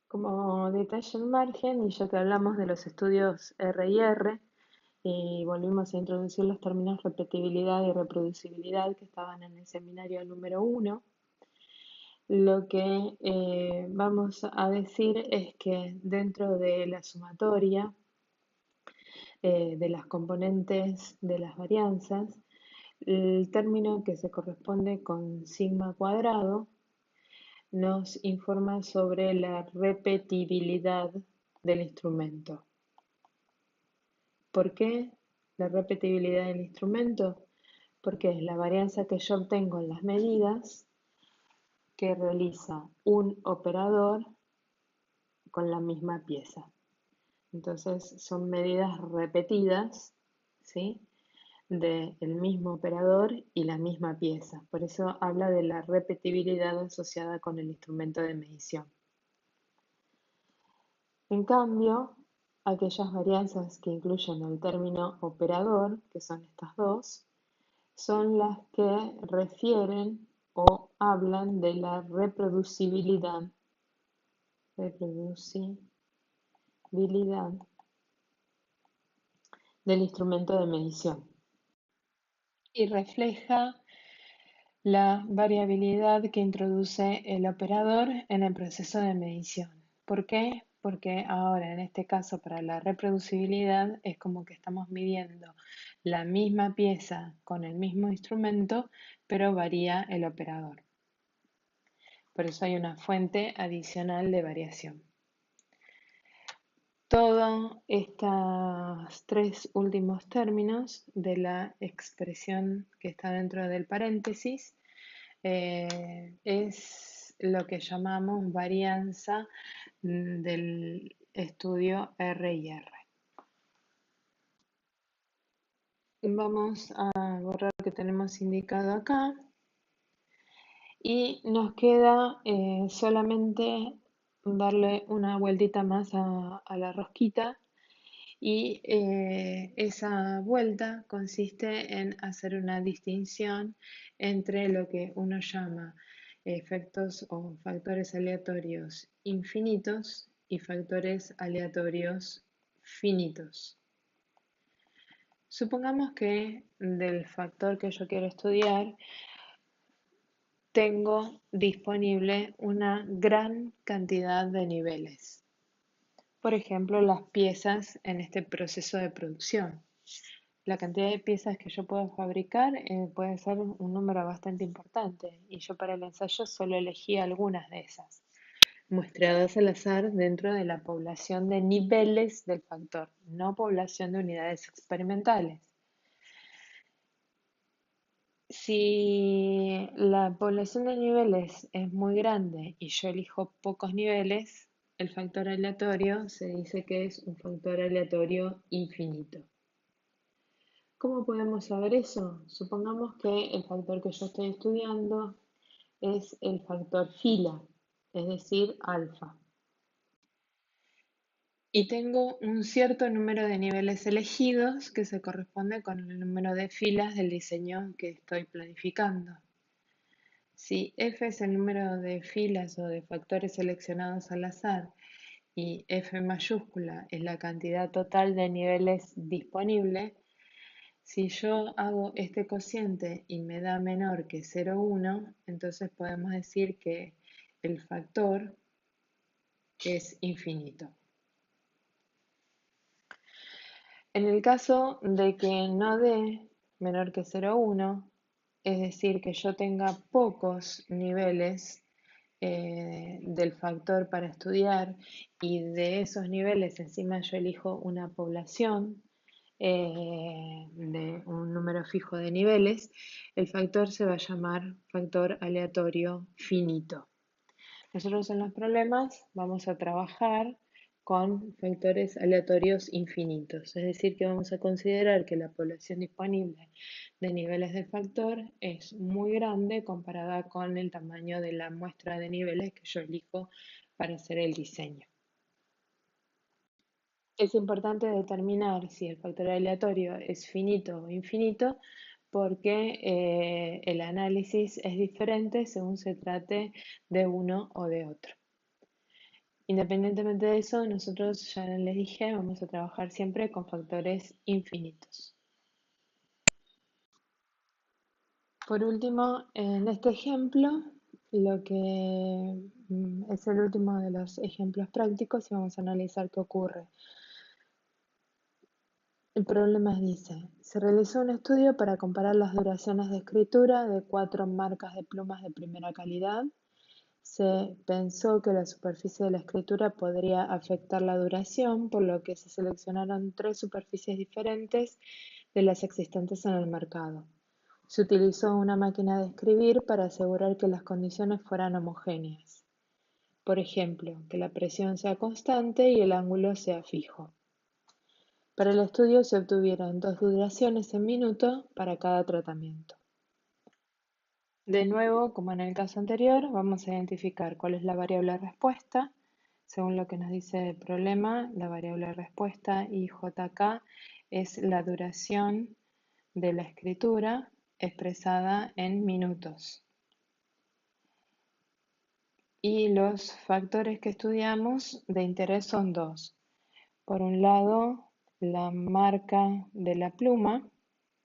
Como detalle al margen, y ya que hablamos de los estudios R y R, y volvimos a introducir los términos repetibilidad y reproducibilidad que estaban en el seminario número 1, lo que vamos a decir es que dentro de la sumatoria de las componentes de las varianzas, el término que se corresponde con sigma cuadrado nos informa sobre la repetibilidad del instrumento. ¿Por qué la repetibilidad del instrumento? Porque es la varianza que yo obtengo en las medidas que realiza un operador con la misma pieza. Entonces son medidas repetidas, ¿sí?, del mismo operador y la misma pieza. Por eso habla de la repetibilidad asociada con el instrumento de medición. En cambio, aquellas varianzas que incluyen el término operador, que son estas dos, son las que refieren o hablan de la reproducibilidad del instrumento de medición y refleja la variabilidad que introduce el operador en el proceso de medición. ¿Por qué? Porque ahora en este caso para la reproducibilidad es como que estamos midiendo la misma pieza con el mismo instrumento, pero varía el operador. Por eso hay una fuente adicional de variación. Todos estos tres últimos términos de la expresión que está dentro del paréntesis es lo que llamamos varianza del estudio R y R. Vamos a borrar lo que tenemos indicado acá y nos queda solamente darle una vueltita más a la rosquita y esa vuelta consiste en hacer una distinción entre lo que uno llama efectos o factores aleatorios infinitos y factores aleatorios finitos. Supongamos que del factor que yo quiero estudiar tengo disponible una gran cantidad de niveles. Por ejemplo, las piezas en este proceso de producción. La cantidad de piezas que yo puedo fabricar puede ser un número bastante importante y yo para el ensayo solo elegí algunas de esas. muestreadas al azar dentro de la población de niveles del factor, no población de unidades experimentales. Si la población de niveles es muy grande y yo elijo pocos niveles, el factor aleatorio se dice que es un factor aleatorio infinito. ¿Cómo podemos saber eso? Supongamos que el factor que yo estoy estudiando es el factor fila, es decir, alfa. Y tengo un cierto número de niveles elegidos que se corresponde con el número de filas del diseño que estoy planificando. Si f es el número de filas o de factores seleccionados al azar y f mayúscula es la cantidad total de niveles disponible, si yo hago este cociente y me da menor que 0,1, entonces podemos decir que el factor es infinito. En el caso de que no dé menor que 0,1, es decir, que yo tenga pocos niveles del factor para estudiar y de esos niveles encima yo elijo una población de un número fijo de niveles, el factor se va a llamar factor aleatorio finito. Nosotros en los problemas vamos a trabajar con factores aleatorios infinitos, es decir, que vamos a considerar que la población disponible de niveles de factor es muy grande comparada con el tamaño de la muestra de niveles que yo elijo para hacer el diseño. Es importante determinar si el factor aleatorio es finito o infinito porque el análisis es diferente según se trate de uno o de otro. Independientemente de eso, nosotros ya les dije, vamos a trabajar siempre con factores infinitos. Por último, en este ejemplo, lo que es el último de los ejemplos prácticos y vamos a analizar qué ocurre. El problema dice, se realizó un estudio para comparar las duraciones de escritura de 4 marcas de plumas de primera calidad. Se pensó que la superficie de la escritura podría afectar la duración, por lo que se seleccionaron 3 superficies diferentes de las existentes en el mercado. Se utilizó una máquina de escribir para asegurar que las condiciones fueran homogéneas. Por ejemplo, que la presión sea constante y el ángulo sea fijo. Para el estudio se obtuvieron 2 duraciones en minuto para cada tratamiento. De nuevo, como en el caso anterior, vamos a identificar cuál es la variable respuesta. Según lo que nos dice el problema, la variable respuesta IJK es la duración de la escritura expresada en minutos. Y los factores que estudiamos de interés son dos. Por un lado, la marca de la pluma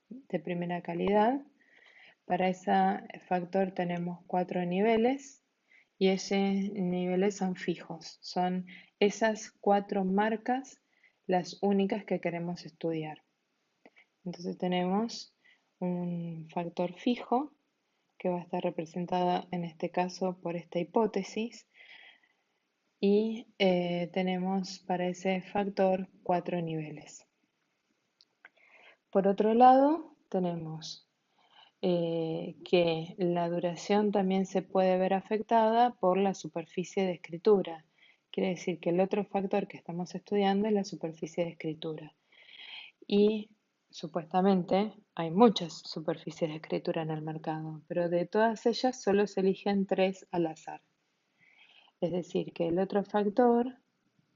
de primera calidad. Para ese factor tenemos 4 niveles y esos niveles son fijos. Son esas 4 marcas las únicas que queremos estudiar. Entonces tenemos un factor fijo que va a estar representada en este caso por esta hipótesis y tenemos para ese factor 4 niveles. Por otro lado, tenemos que la duración también se puede ver afectada por la superficie de escritura. Quiere decir que el otro factor que estamos estudiando es la superficie de escritura. Y supuestamente hay muchas superficies de escritura en el mercado, pero de todas ellas solo se eligen 3 al azar. Es decir, que el otro factor,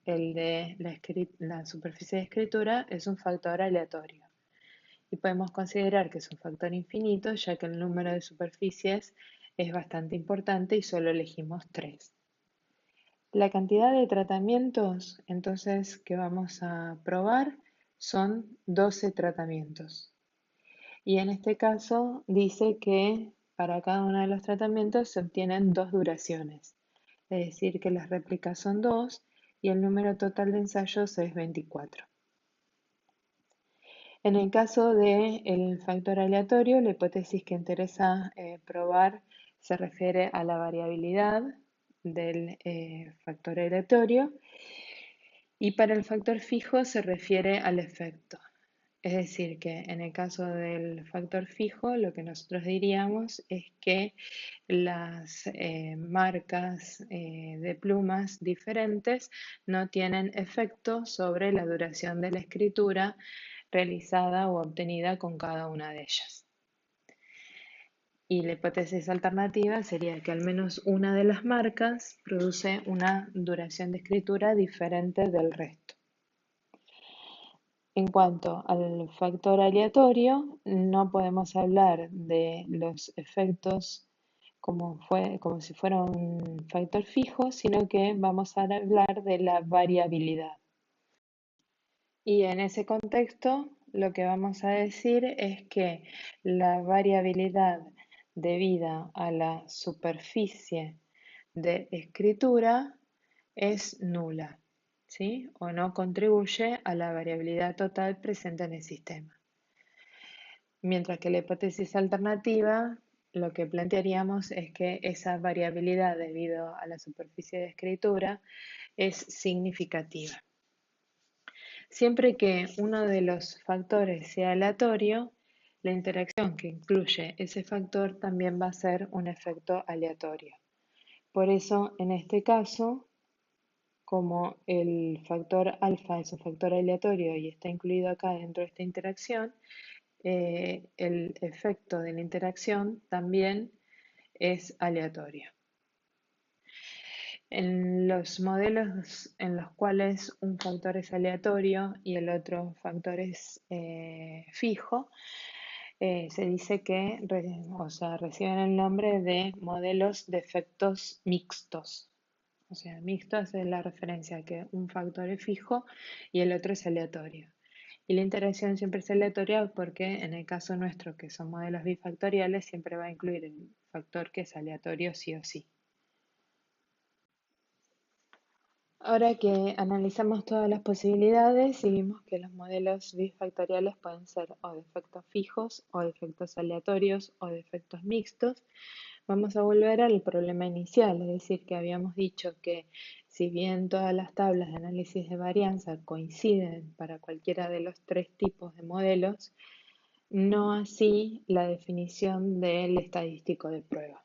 el de la superficie de escritura, es un factor aleatorio. Y podemos considerar que es un factor infinito, ya que el número de superficies es bastante importante y solo elegimos 3. La cantidad de tratamientos, entonces, que vamos a probar son 12 tratamientos. Y en este caso dice que para cada uno de los tratamientos se obtienen 2 duraciones. Es decir, que las réplicas son 2 y el número total de ensayos es 24. En el caso del factor aleatorio, la hipótesis que interesa probar se refiere a la variabilidad del factor aleatorio, y para el factor fijo se refiere al efecto. Es decir, que en el caso del factor fijo, lo que nosotros diríamos es que las marcas de plumas diferentes no tienen efecto sobre la duración de la escritura realizada o obtenida con cada una de ellas. Y la hipótesis alternativa sería que al menos una de las marcas produce una duración de escritura diferente del resto. En cuanto al factor aleatorio, no podemos hablar de los efectos como si fuera un factor fijo, sino que vamos a hablar de la variabilidad. Y en ese contexto, lo que vamos a decir es que la variabilidad debida a la superficie de escritura es nula, ¿sí? O no contribuye a la variabilidad total presente en el sistema. Mientras que la hipótesis alternativa, lo que plantearíamos es que esa variabilidad debido a la superficie de escritura es significativa. Siempre que uno de los factores sea aleatorio, la interacción que incluye ese factor también va a ser un efecto aleatorio. Por eso, en este caso, como el factor alfa es un factor aleatorio y está incluido acá dentro de esta interacción, el efecto de la interacción también es aleatorio. En los modelos en los cuales un factor es aleatorio y el otro factor es fijo, se dice que reciben el nombre de modelos de efectos mixtos. O sea, mixtos es la referencia a que un factor es fijo y el otro es aleatorio. Y la interacción siempre es aleatoria porque en el caso nuestro, que son modelos bifactoriales, siempre va a incluir el factor que es aleatorio sí o sí. Ahora que analizamos todas las posibilidades y vimos que los modelos bifactoriales pueden ser o de efectos fijos o de efectos aleatorios o de efectos mixtos, vamos a volver al problema inicial, es decir, que habíamos dicho que si bien todas las tablas de análisis de varianza coinciden para cualquiera de los tres tipos de modelos, no así la definición del estadístico de prueba.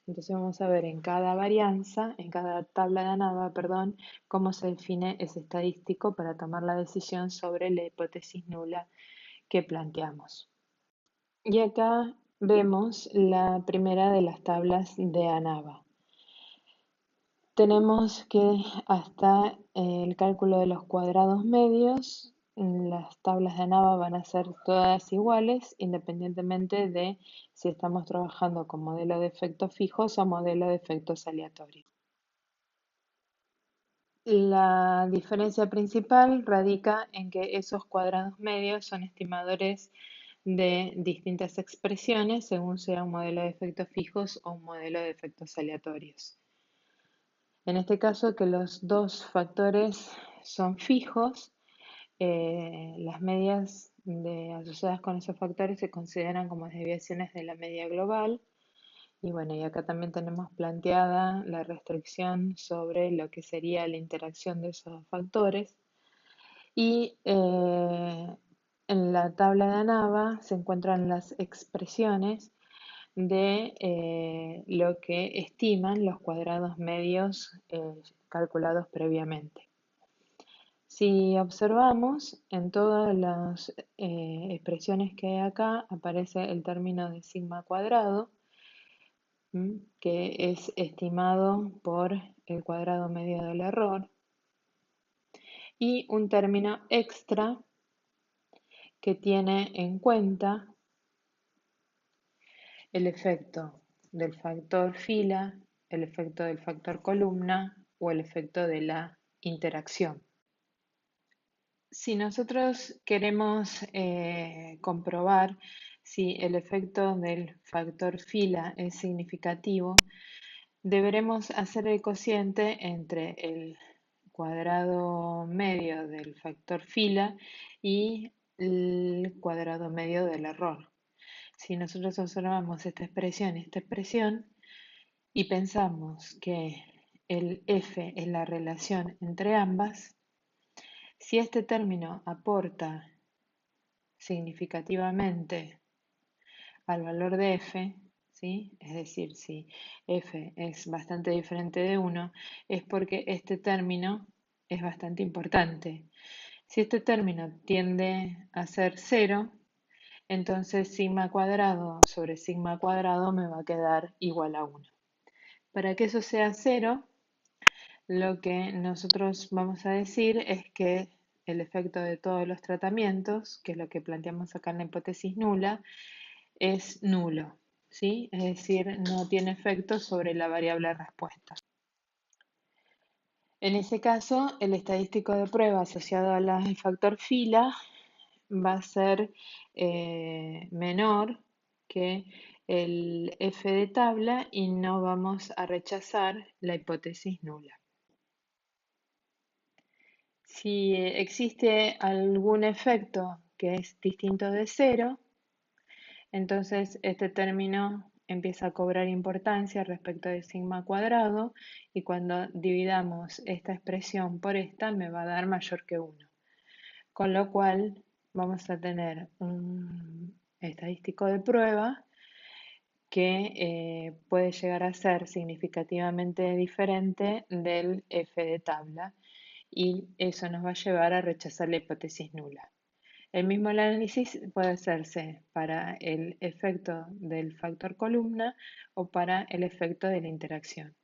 Entonces vamos a ver en cada varianza, en cada tabla de ANAVA, perdón, cómo se define ese estadístico para tomar la decisión sobre la hipótesis nula que planteamos. Y acá vemos la primera de las tablas de ANAVA. Tenemos que hasta el cálculo de los cuadrados medios, las tablas de ANAVA van a ser todas iguales, independientemente de si estamos trabajando con modelo de efectos fijos o modelo de efectos aleatorios. La diferencia principal radica en que esos cuadrados medios son estimadores de distintas expresiones según sea un modelo de efectos fijos o un modelo de efectos aleatorios. En este caso, que los dos factores son fijos, las medias asociadas con esos factores se consideran como desviaciones de la media global. Y bueno, y acá también tenemos planteada la restricción sobre lo que sería la interacción de esos factores. Y en la tabla de ANAVA se encuentran las expresiones de lo que estiman los cuadrados medios calculados previamente. Si observamos, en todas las expresiones que hay acá aparece el término de sigma cuadrado, que es estimado por el cuadrado medio del error, y un término extra que tiene en cuenta el efecto del factor fila, el efecto del factor columna o el efecto de la interacción. Si nosotros queremos comprobar si el efecto del factor fila es significativo, deberemos hacer el cociente entre el cuadrado medio del factor fila y el cuadrado medio del error. Si nosotros observamos esta expresión y pensamos que el f es la relación entre ambas, si este término aporta significativamente al valor de f, ¿sí? Es decir, si f es bastante diferente de 1, es porque este término es bastante importante. Si este término tiende a ser 0, entonces sigma cuadrado sobre sigma cuadrado me va a quedar igual a 1. Para que eso sea 0, lo que nosotros vamos a decir es que el efecto de todos los tratamientos, que es lo que planteamos acá en la hipótesis nula, es nulo, ¿sí? Es decir, no tiene efecto sobre la variable respuesta. En ese caso, el estadístico de prueba asociado al factor fila va a ser menor que el f de tabla y no vamos a rechazar la hipótesis nula. Si existe algún efecto que es distinto de 0, entonces este término empieza a cobrar importancia respecto de sigma cuadrado y cuando dividamos esta expresión por esta me va a dar mayor que 1. Con lo cual vamos a tener un estadístico de prueba que puede llegar a ser significativamente diferente del f de tabla y eso nos va a llevar a rechazar la hipótesis nula. El mismo análisis puede hacerse para el efecto del factor columna o para el efecto de la interacción.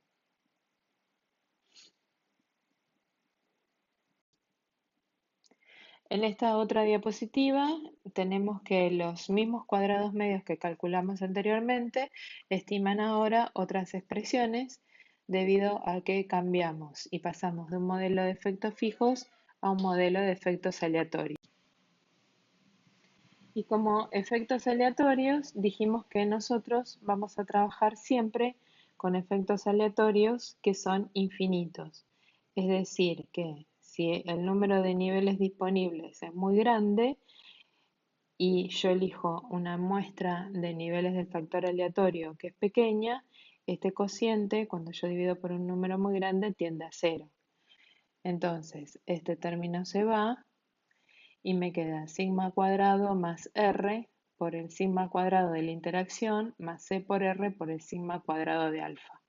En esta otra diapositiva tenemos que los mismos cuadrados medios que calculamos anteriormente estiman ahora otras expresiones debido a que cambiamos y pasamos de un modelo de efectos fijos a un modelo de efectos aleatorios. Y como efectos aleatorios, dijimos que nosotros vamos a trabajar siempre con efectos aleatorios que son infinitos. Es decir, que si el número de niveles disponibles es muy grande y yo elijo una muestra de niveles del factor aleatorio que es pequeña, este cociente, cuando yo divido por un número muy grande, tiende a 0. Entonces, este término se va y me queda sigma cuadrado más r por el sigma cuadrado de la interacción más c por r por el sigma cuadrado de alfa.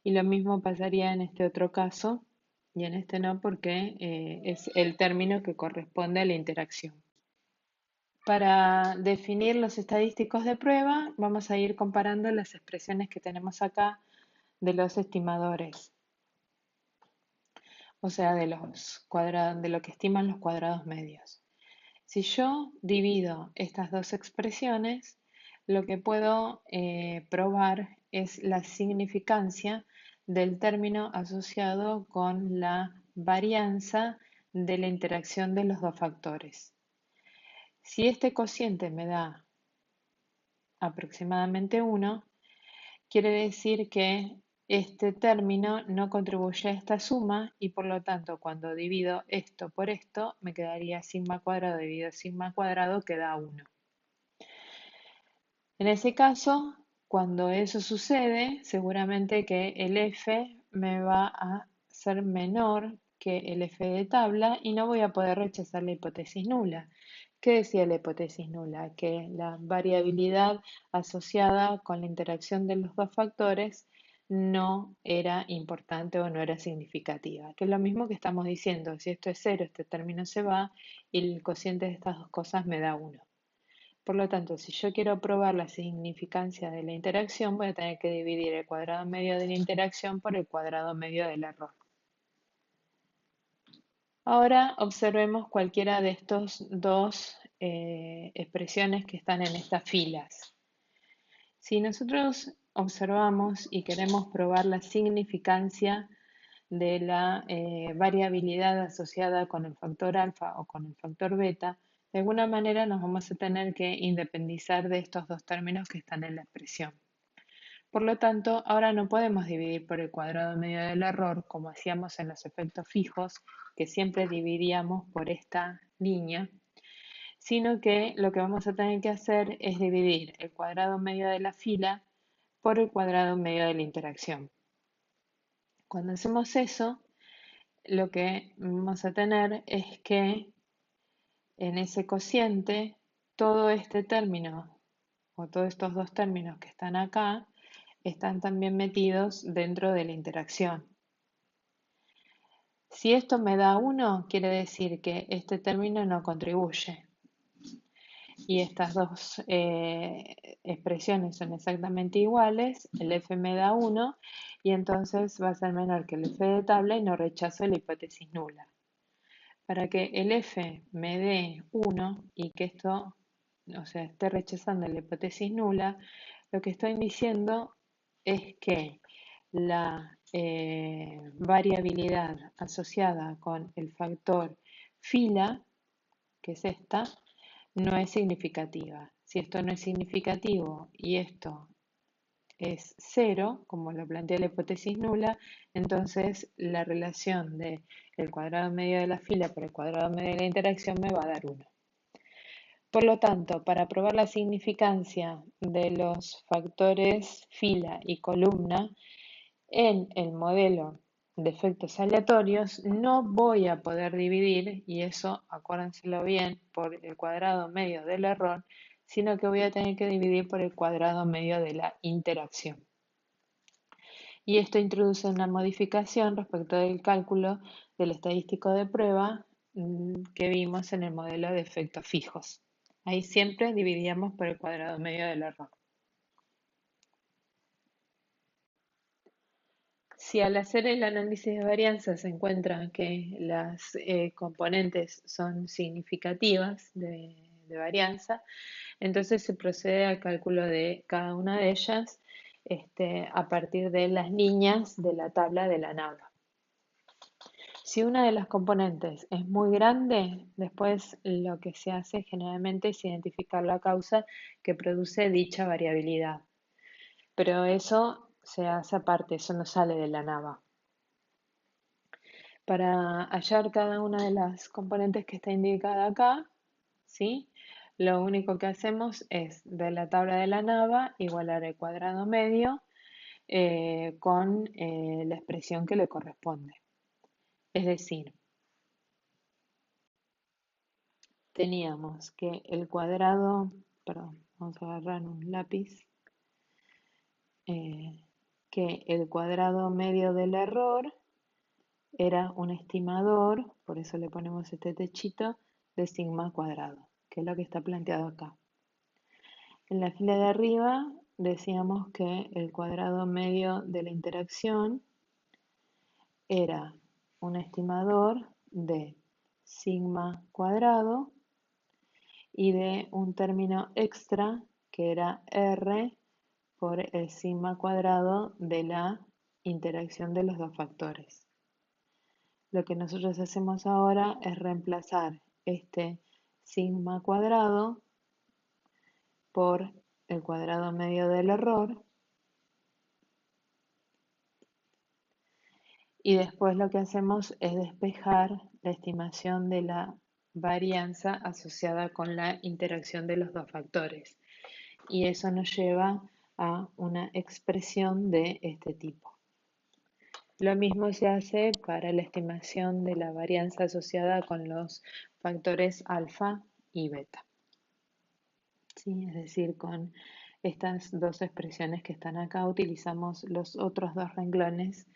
Y lo mismo pasaría en este otro caso y en este no porque es el término que corresponde a la interacción. Para definir los estadísticos de prueba vamos a ir comparando las expresiones que tenemos acá de los estimadores, o sea, de lo que estiman los cuadrados medios. Si yo divido estas dos expresiones, lo que puedo probar es la significancia del término asociado con la varianza de la interacción de los dos factores. Si este cociente me da aproximadamente 1, quiere decir que este término no contribuye a esta suma y por lo tanto cuando divido esto por esto me quedaría sigma cuadrado dividido sigma cuadrado que da 1. En ese caso, cuando eso sucede, seguramente que el f me va a ser menor que el f de tabla y no voy a poder rechazar la hipótesis nula. ¿Qué decía la hipótesis nula? Que la variabilidad asociada con la interacción de los dos factores no era importante o no era significativa, que es lo mismo que estamos diciendo, si esto es 0, este término se va y el cociente de estas dos cosas me da 1. Por lo tanto, si yo quiero probar la significancia de la interacción, voy a tener que dividir el cuadrado medio de la interacción por el cuadrado medio del error. Ahora observemos cualquiera de estos dos expresiones que están en estas filas. Si nosotros observamos y queremos probar la significancia de la variabilidad asociada con el factor alfa o con el factor beta, de alguna manera nos vamos a tener que independizar de estos dos términos que están en la expresión. Por lo tanto, ahora no podemos dividir por el cuadrado medio del error como hacíamos en los efectos fijos, que siempre dividíamos por esta línea, sino que lo que vamos a tener que hacer es dividir el cuadrado medio de la fila por el cuadrado medio de la interacción. Cuando hacemos eso, lo que vamos a tener es que en ese cociente todo este término o todos estos dos términos que están acá están también metidos dentro de la interacción. Si esto me da 1, quiere decir que este término no contribuye. Y estas dos expresiones son exactamente iguales, el f me da 1 y entonces va a ser menor que el f de tabla y no rechazo la hipótesis nula. Para que el f me dé 1 y que esto, o sea, esté rechazando la hipótesis nula, lo que estoy diciendo es que la variabilidad asociada con el factor fila, que es esta, no es significativa. Si esto no es significativo y esto es 0, como lo plantea la hipótesis nula, entonces la relación de el cuadrado medio de la fila por el cuadrado medio de la interacción me va a dar 1. Por lo tanto, para probar la significancia de los factores fila y columna en el modelo de efectos aleatorios, no voy a poder dividir, y eso acuérdenselo bien, por el cuadrado medio del error, sino que voy a tener que dividir por el cuadrado medio de la interacción. Y esto introduce una modificación respecto del cálculo del estadístico de prueba que vimos en el modelo de efectos fijos. Ahí siempre dividíamos por el cuadrado medio del error. Si al hacer el análisis de varianza se encuentra que las componentes son significativas de varianza, entonces se procede al cálculo de cada una de ellas a partir de las líneas de la tabla de la nava. Si una de las componentes es muy grande, después lo que se hace generalmente es identificar la causa que produce dicha variabilidad. Pero eso se hace aparte, eso no sale de la nava. Para hallar cada una de las componentes que está indicada acá, ¿sí? Lo único que hacemos es de la tabla de la nava igualar el cuadrado medio con la expresión que le corresponde. Es decir, teníamos que el cuadrado, perdón, vamos a agarrar un lápiz, que el cuadrado medio del error era un estimador, por eso le ponemos este techito, de sigma cuadrado, que es lo que está planteado acá. En la fila de arriba decíamos que el cuadrado medio de la interacción era un estimador de sigma cuadrado y de un término extra que era R por el sigma cuadrado de la interacción de los dos factores. Lo que nosotros hacemos ahora es reemplazar este sigma cuadrado por el cuadrado medio del error y después lo que hacemos es despejar la estimación de la varianza asociada con la interacción de los dos factores. Y eso nos lleva a una expresión de este tipo. Lo mismo se hace para la estimación de la varianza asociada con los factores alfa y beta. ¿Sí? Es decir, con estas dos expresiones que están acá utilizamos los otros dos renglones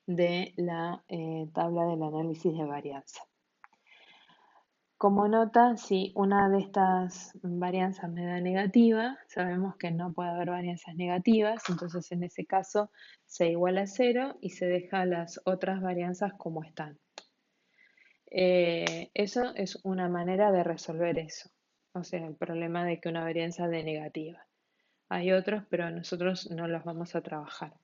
de la tabla del análisis de varianza. Como nota, si una de estas varianzas me da negativa, sabemos que no puede haber varianzas negativas, entonces en ese caso se iguala a 0 y se deja las otras varianzas como están. Eso es una manera de resolver eso, o sea, el problema de que una varianza dé negativa. Hay otros, pero nosotros no los vamos a trabajar.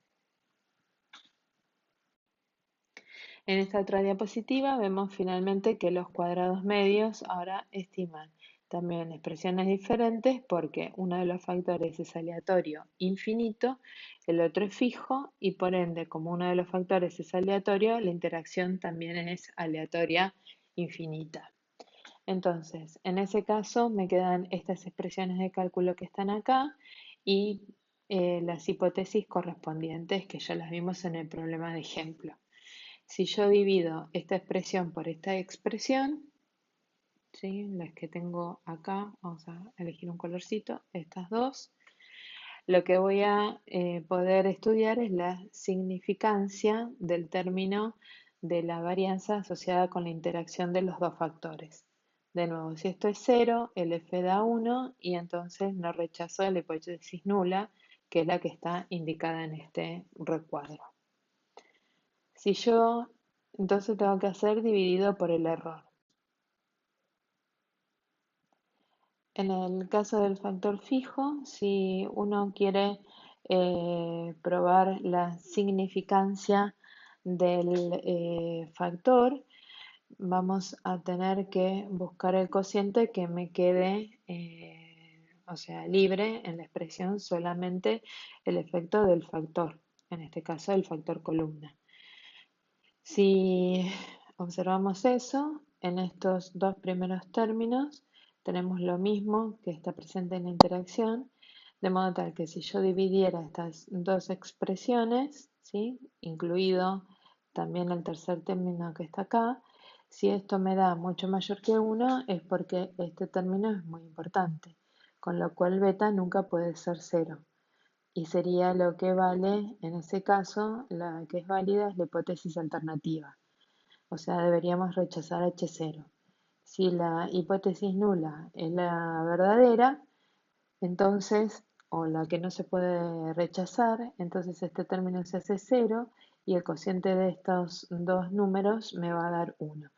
En esta otra diapositiva vemos finalmente que los cuadrados medios ahora estiman también expresiones diferentes porque uno de los factores es aleatorio infinito, el otro es fijo y por ende como uno de los factores es aleatorio, la interacción también es aleatoria infinita. Entonces, en ese caso me quedan estas expresiones de cálculo que están acá y las hipótesis correspondientes que ya las vimos en el problema de ejemplo. Si yo divido esta expresión por esta expresión, ¿sí? Las que tengo acá, vamos a elegir un colorcito, estas dos, lo que voy a poder estudiar es la significancia del término de la varianza asociada con la interacción de los dos factores. De nuevo, si esto es 0, el f da 1 y entonces no rechazo la hipótesis nula, que es la que está indicada en este recuadro. Si yo, entonces tengo que hacer dividido por el error. En el caso del factor fijo, si uno quiere probar la significancia del factor, vamos a tener que buscar el cociente que me quede, o sea, libre en la expresión solamente el efecto del factor, en este caso el factor columna. Si observamos eso, en estos dos primeros términos tenemos lo mismo que está presente en la interacción, de modo tal que si yo dividiera estas dos expresiones, ¿sí? Incluido también el tercer término que está acá, si esto me da mucho mayor que 1 es porque este término es muy importante, con lo cual beta nunca puede ser 0. Y sería lo que vale, en ese caso, la que es válida es la hipótesis alternativa. O sea, deberíamos rechazar H0. Si la hipótesis nula es la verdadera, entonces, o la que no se puede rechazar, entonces este término se hace 0 y el cociente de estos dos números me va a dar 1.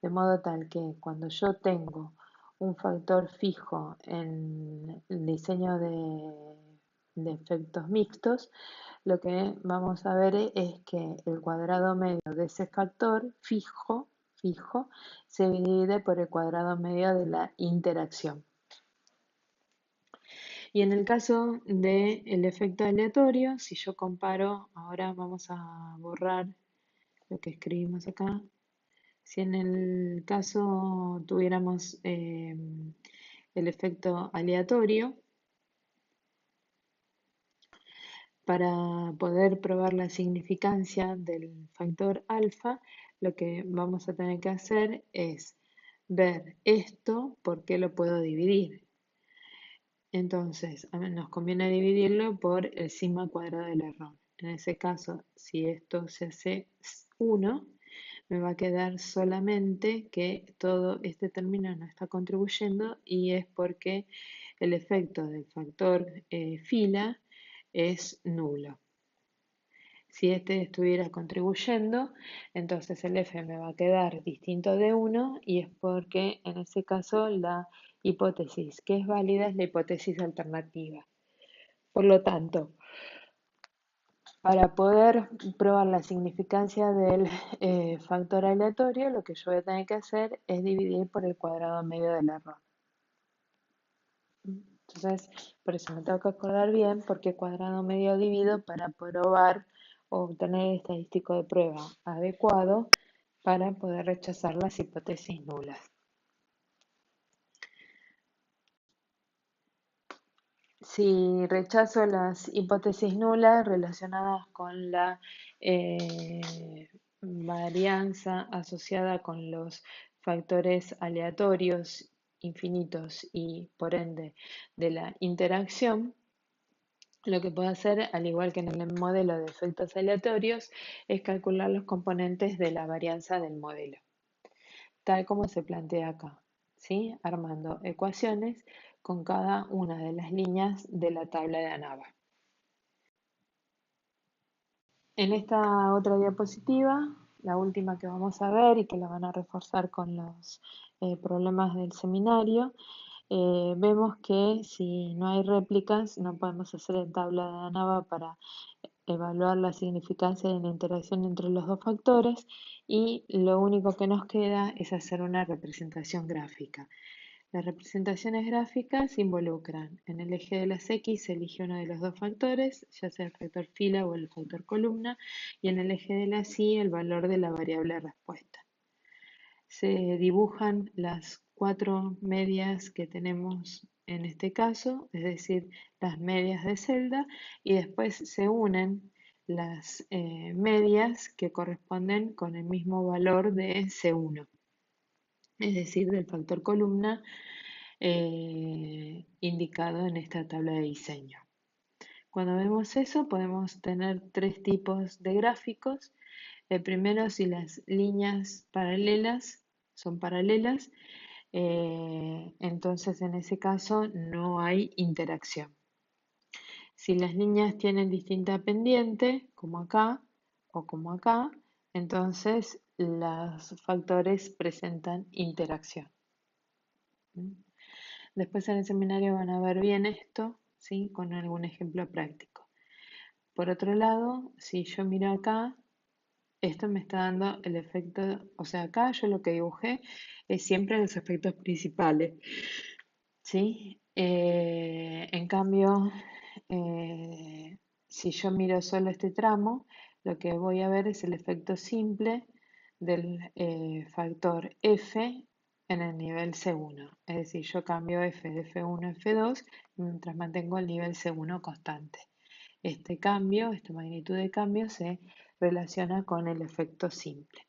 De modo tal que cuando yo tengo un factor fijo en el diseño de efectos mixtos, lo que vamos a ver es que el cuadrado medio de ese factor fijo se divide por el cuadrado medio de la interacción. Y en el caso del efecto aleatorio, si yo comparo, ahora vamos a borrar lo que escribimos acá. Si en el caso tuviéramos el efecto aleatorio, para poder probar la significancia del factor alfa, lo que vamos a tener que hacer es ver esto, por qué lo puedo dividir. Entonces, nos conviene dividirlo por el sigma cuadrado del error. En ese caso, si esto se hace 1, me va a quedar solamente que todo este término no está contribuyendo y es porque el efecto del factor fila es nulo. Si este estuviera contribuyendo, entonces el f me va a quedar distinto de 1 y es porque en ese caso la hipótesis que es válida es la hipótesis alternativa. Por lo tanto, para poder probar la significancia del factor aleatorio, lo que yo voy a tener que hacer es dividir por el cuadrado medio del error. Entonces, por eso me tengo que acordar bien por qué cuadrado medio divido para probar o obtener el estadístico de prueba adecuado para poder rechazar las hipótesis nulas. Si rechazo las hipótesis nulas relacionadas con la varianza asociada con los factores aleatorios infinitos y por ende de la interacción, lo que puedo hacer, al igual que en el modelo de efectos aleatorios, es calcular los componentes de la varianza del modelo, tal como se plantea acá, ¿sí? Armando ecuaciones con cada una de las líneas de la tabla de ANAVA. En esta otra diapositiva, la última que vamos a ver y que la van a reforzar con los problemas del seminario, vemos que si no hay réplicas no podemos hacer en tabla de ANAVA para evaluar la significancia de la interacción entre los dos factores y lo único que nos queda es hacer una representación gráfica. Las representaciones gráficas involucran en el eje de las X se elige uno de los dos factores, ya sea el factor fila o el factor columna, y en el eje de las Y el valor de la variable respuesta. Se dibujan las cuatro medias que tenemos en este caso, es decir, las medias de celda, y después se unen las medias que corresponden con el mismo valor de C1, es decir, del factor columna indicado en esta tabla de diseño. Cuando vemos eso, podemos tener tres tipos de gráficos. El primero, si las líneas paralelas son paralelas, entonces en ese caso no hay interacción. Si las líneas tienen distinta pendiente, como acá o como acá, entonces los factores presentan interacción. ¿Mm? Después en el seminario van a ver bien esto, ¿sí? Con algún ejemplo práctico. Por otro lado, si yo miro acá, esto me está dando el efecto, o sea, acá yo lo que dibujé es siempre los efectos principales, ¿sí? En cambio, si yo miro solo este tramo, lo que voy a ver es el efecto simple del factor F en el nivel C1. Es decir, yo cambio F de F1 a F2 mientras mantengo el nivel C1 constante. Este cambio, esta magnitud de cambio se relaciona con el efecto simple.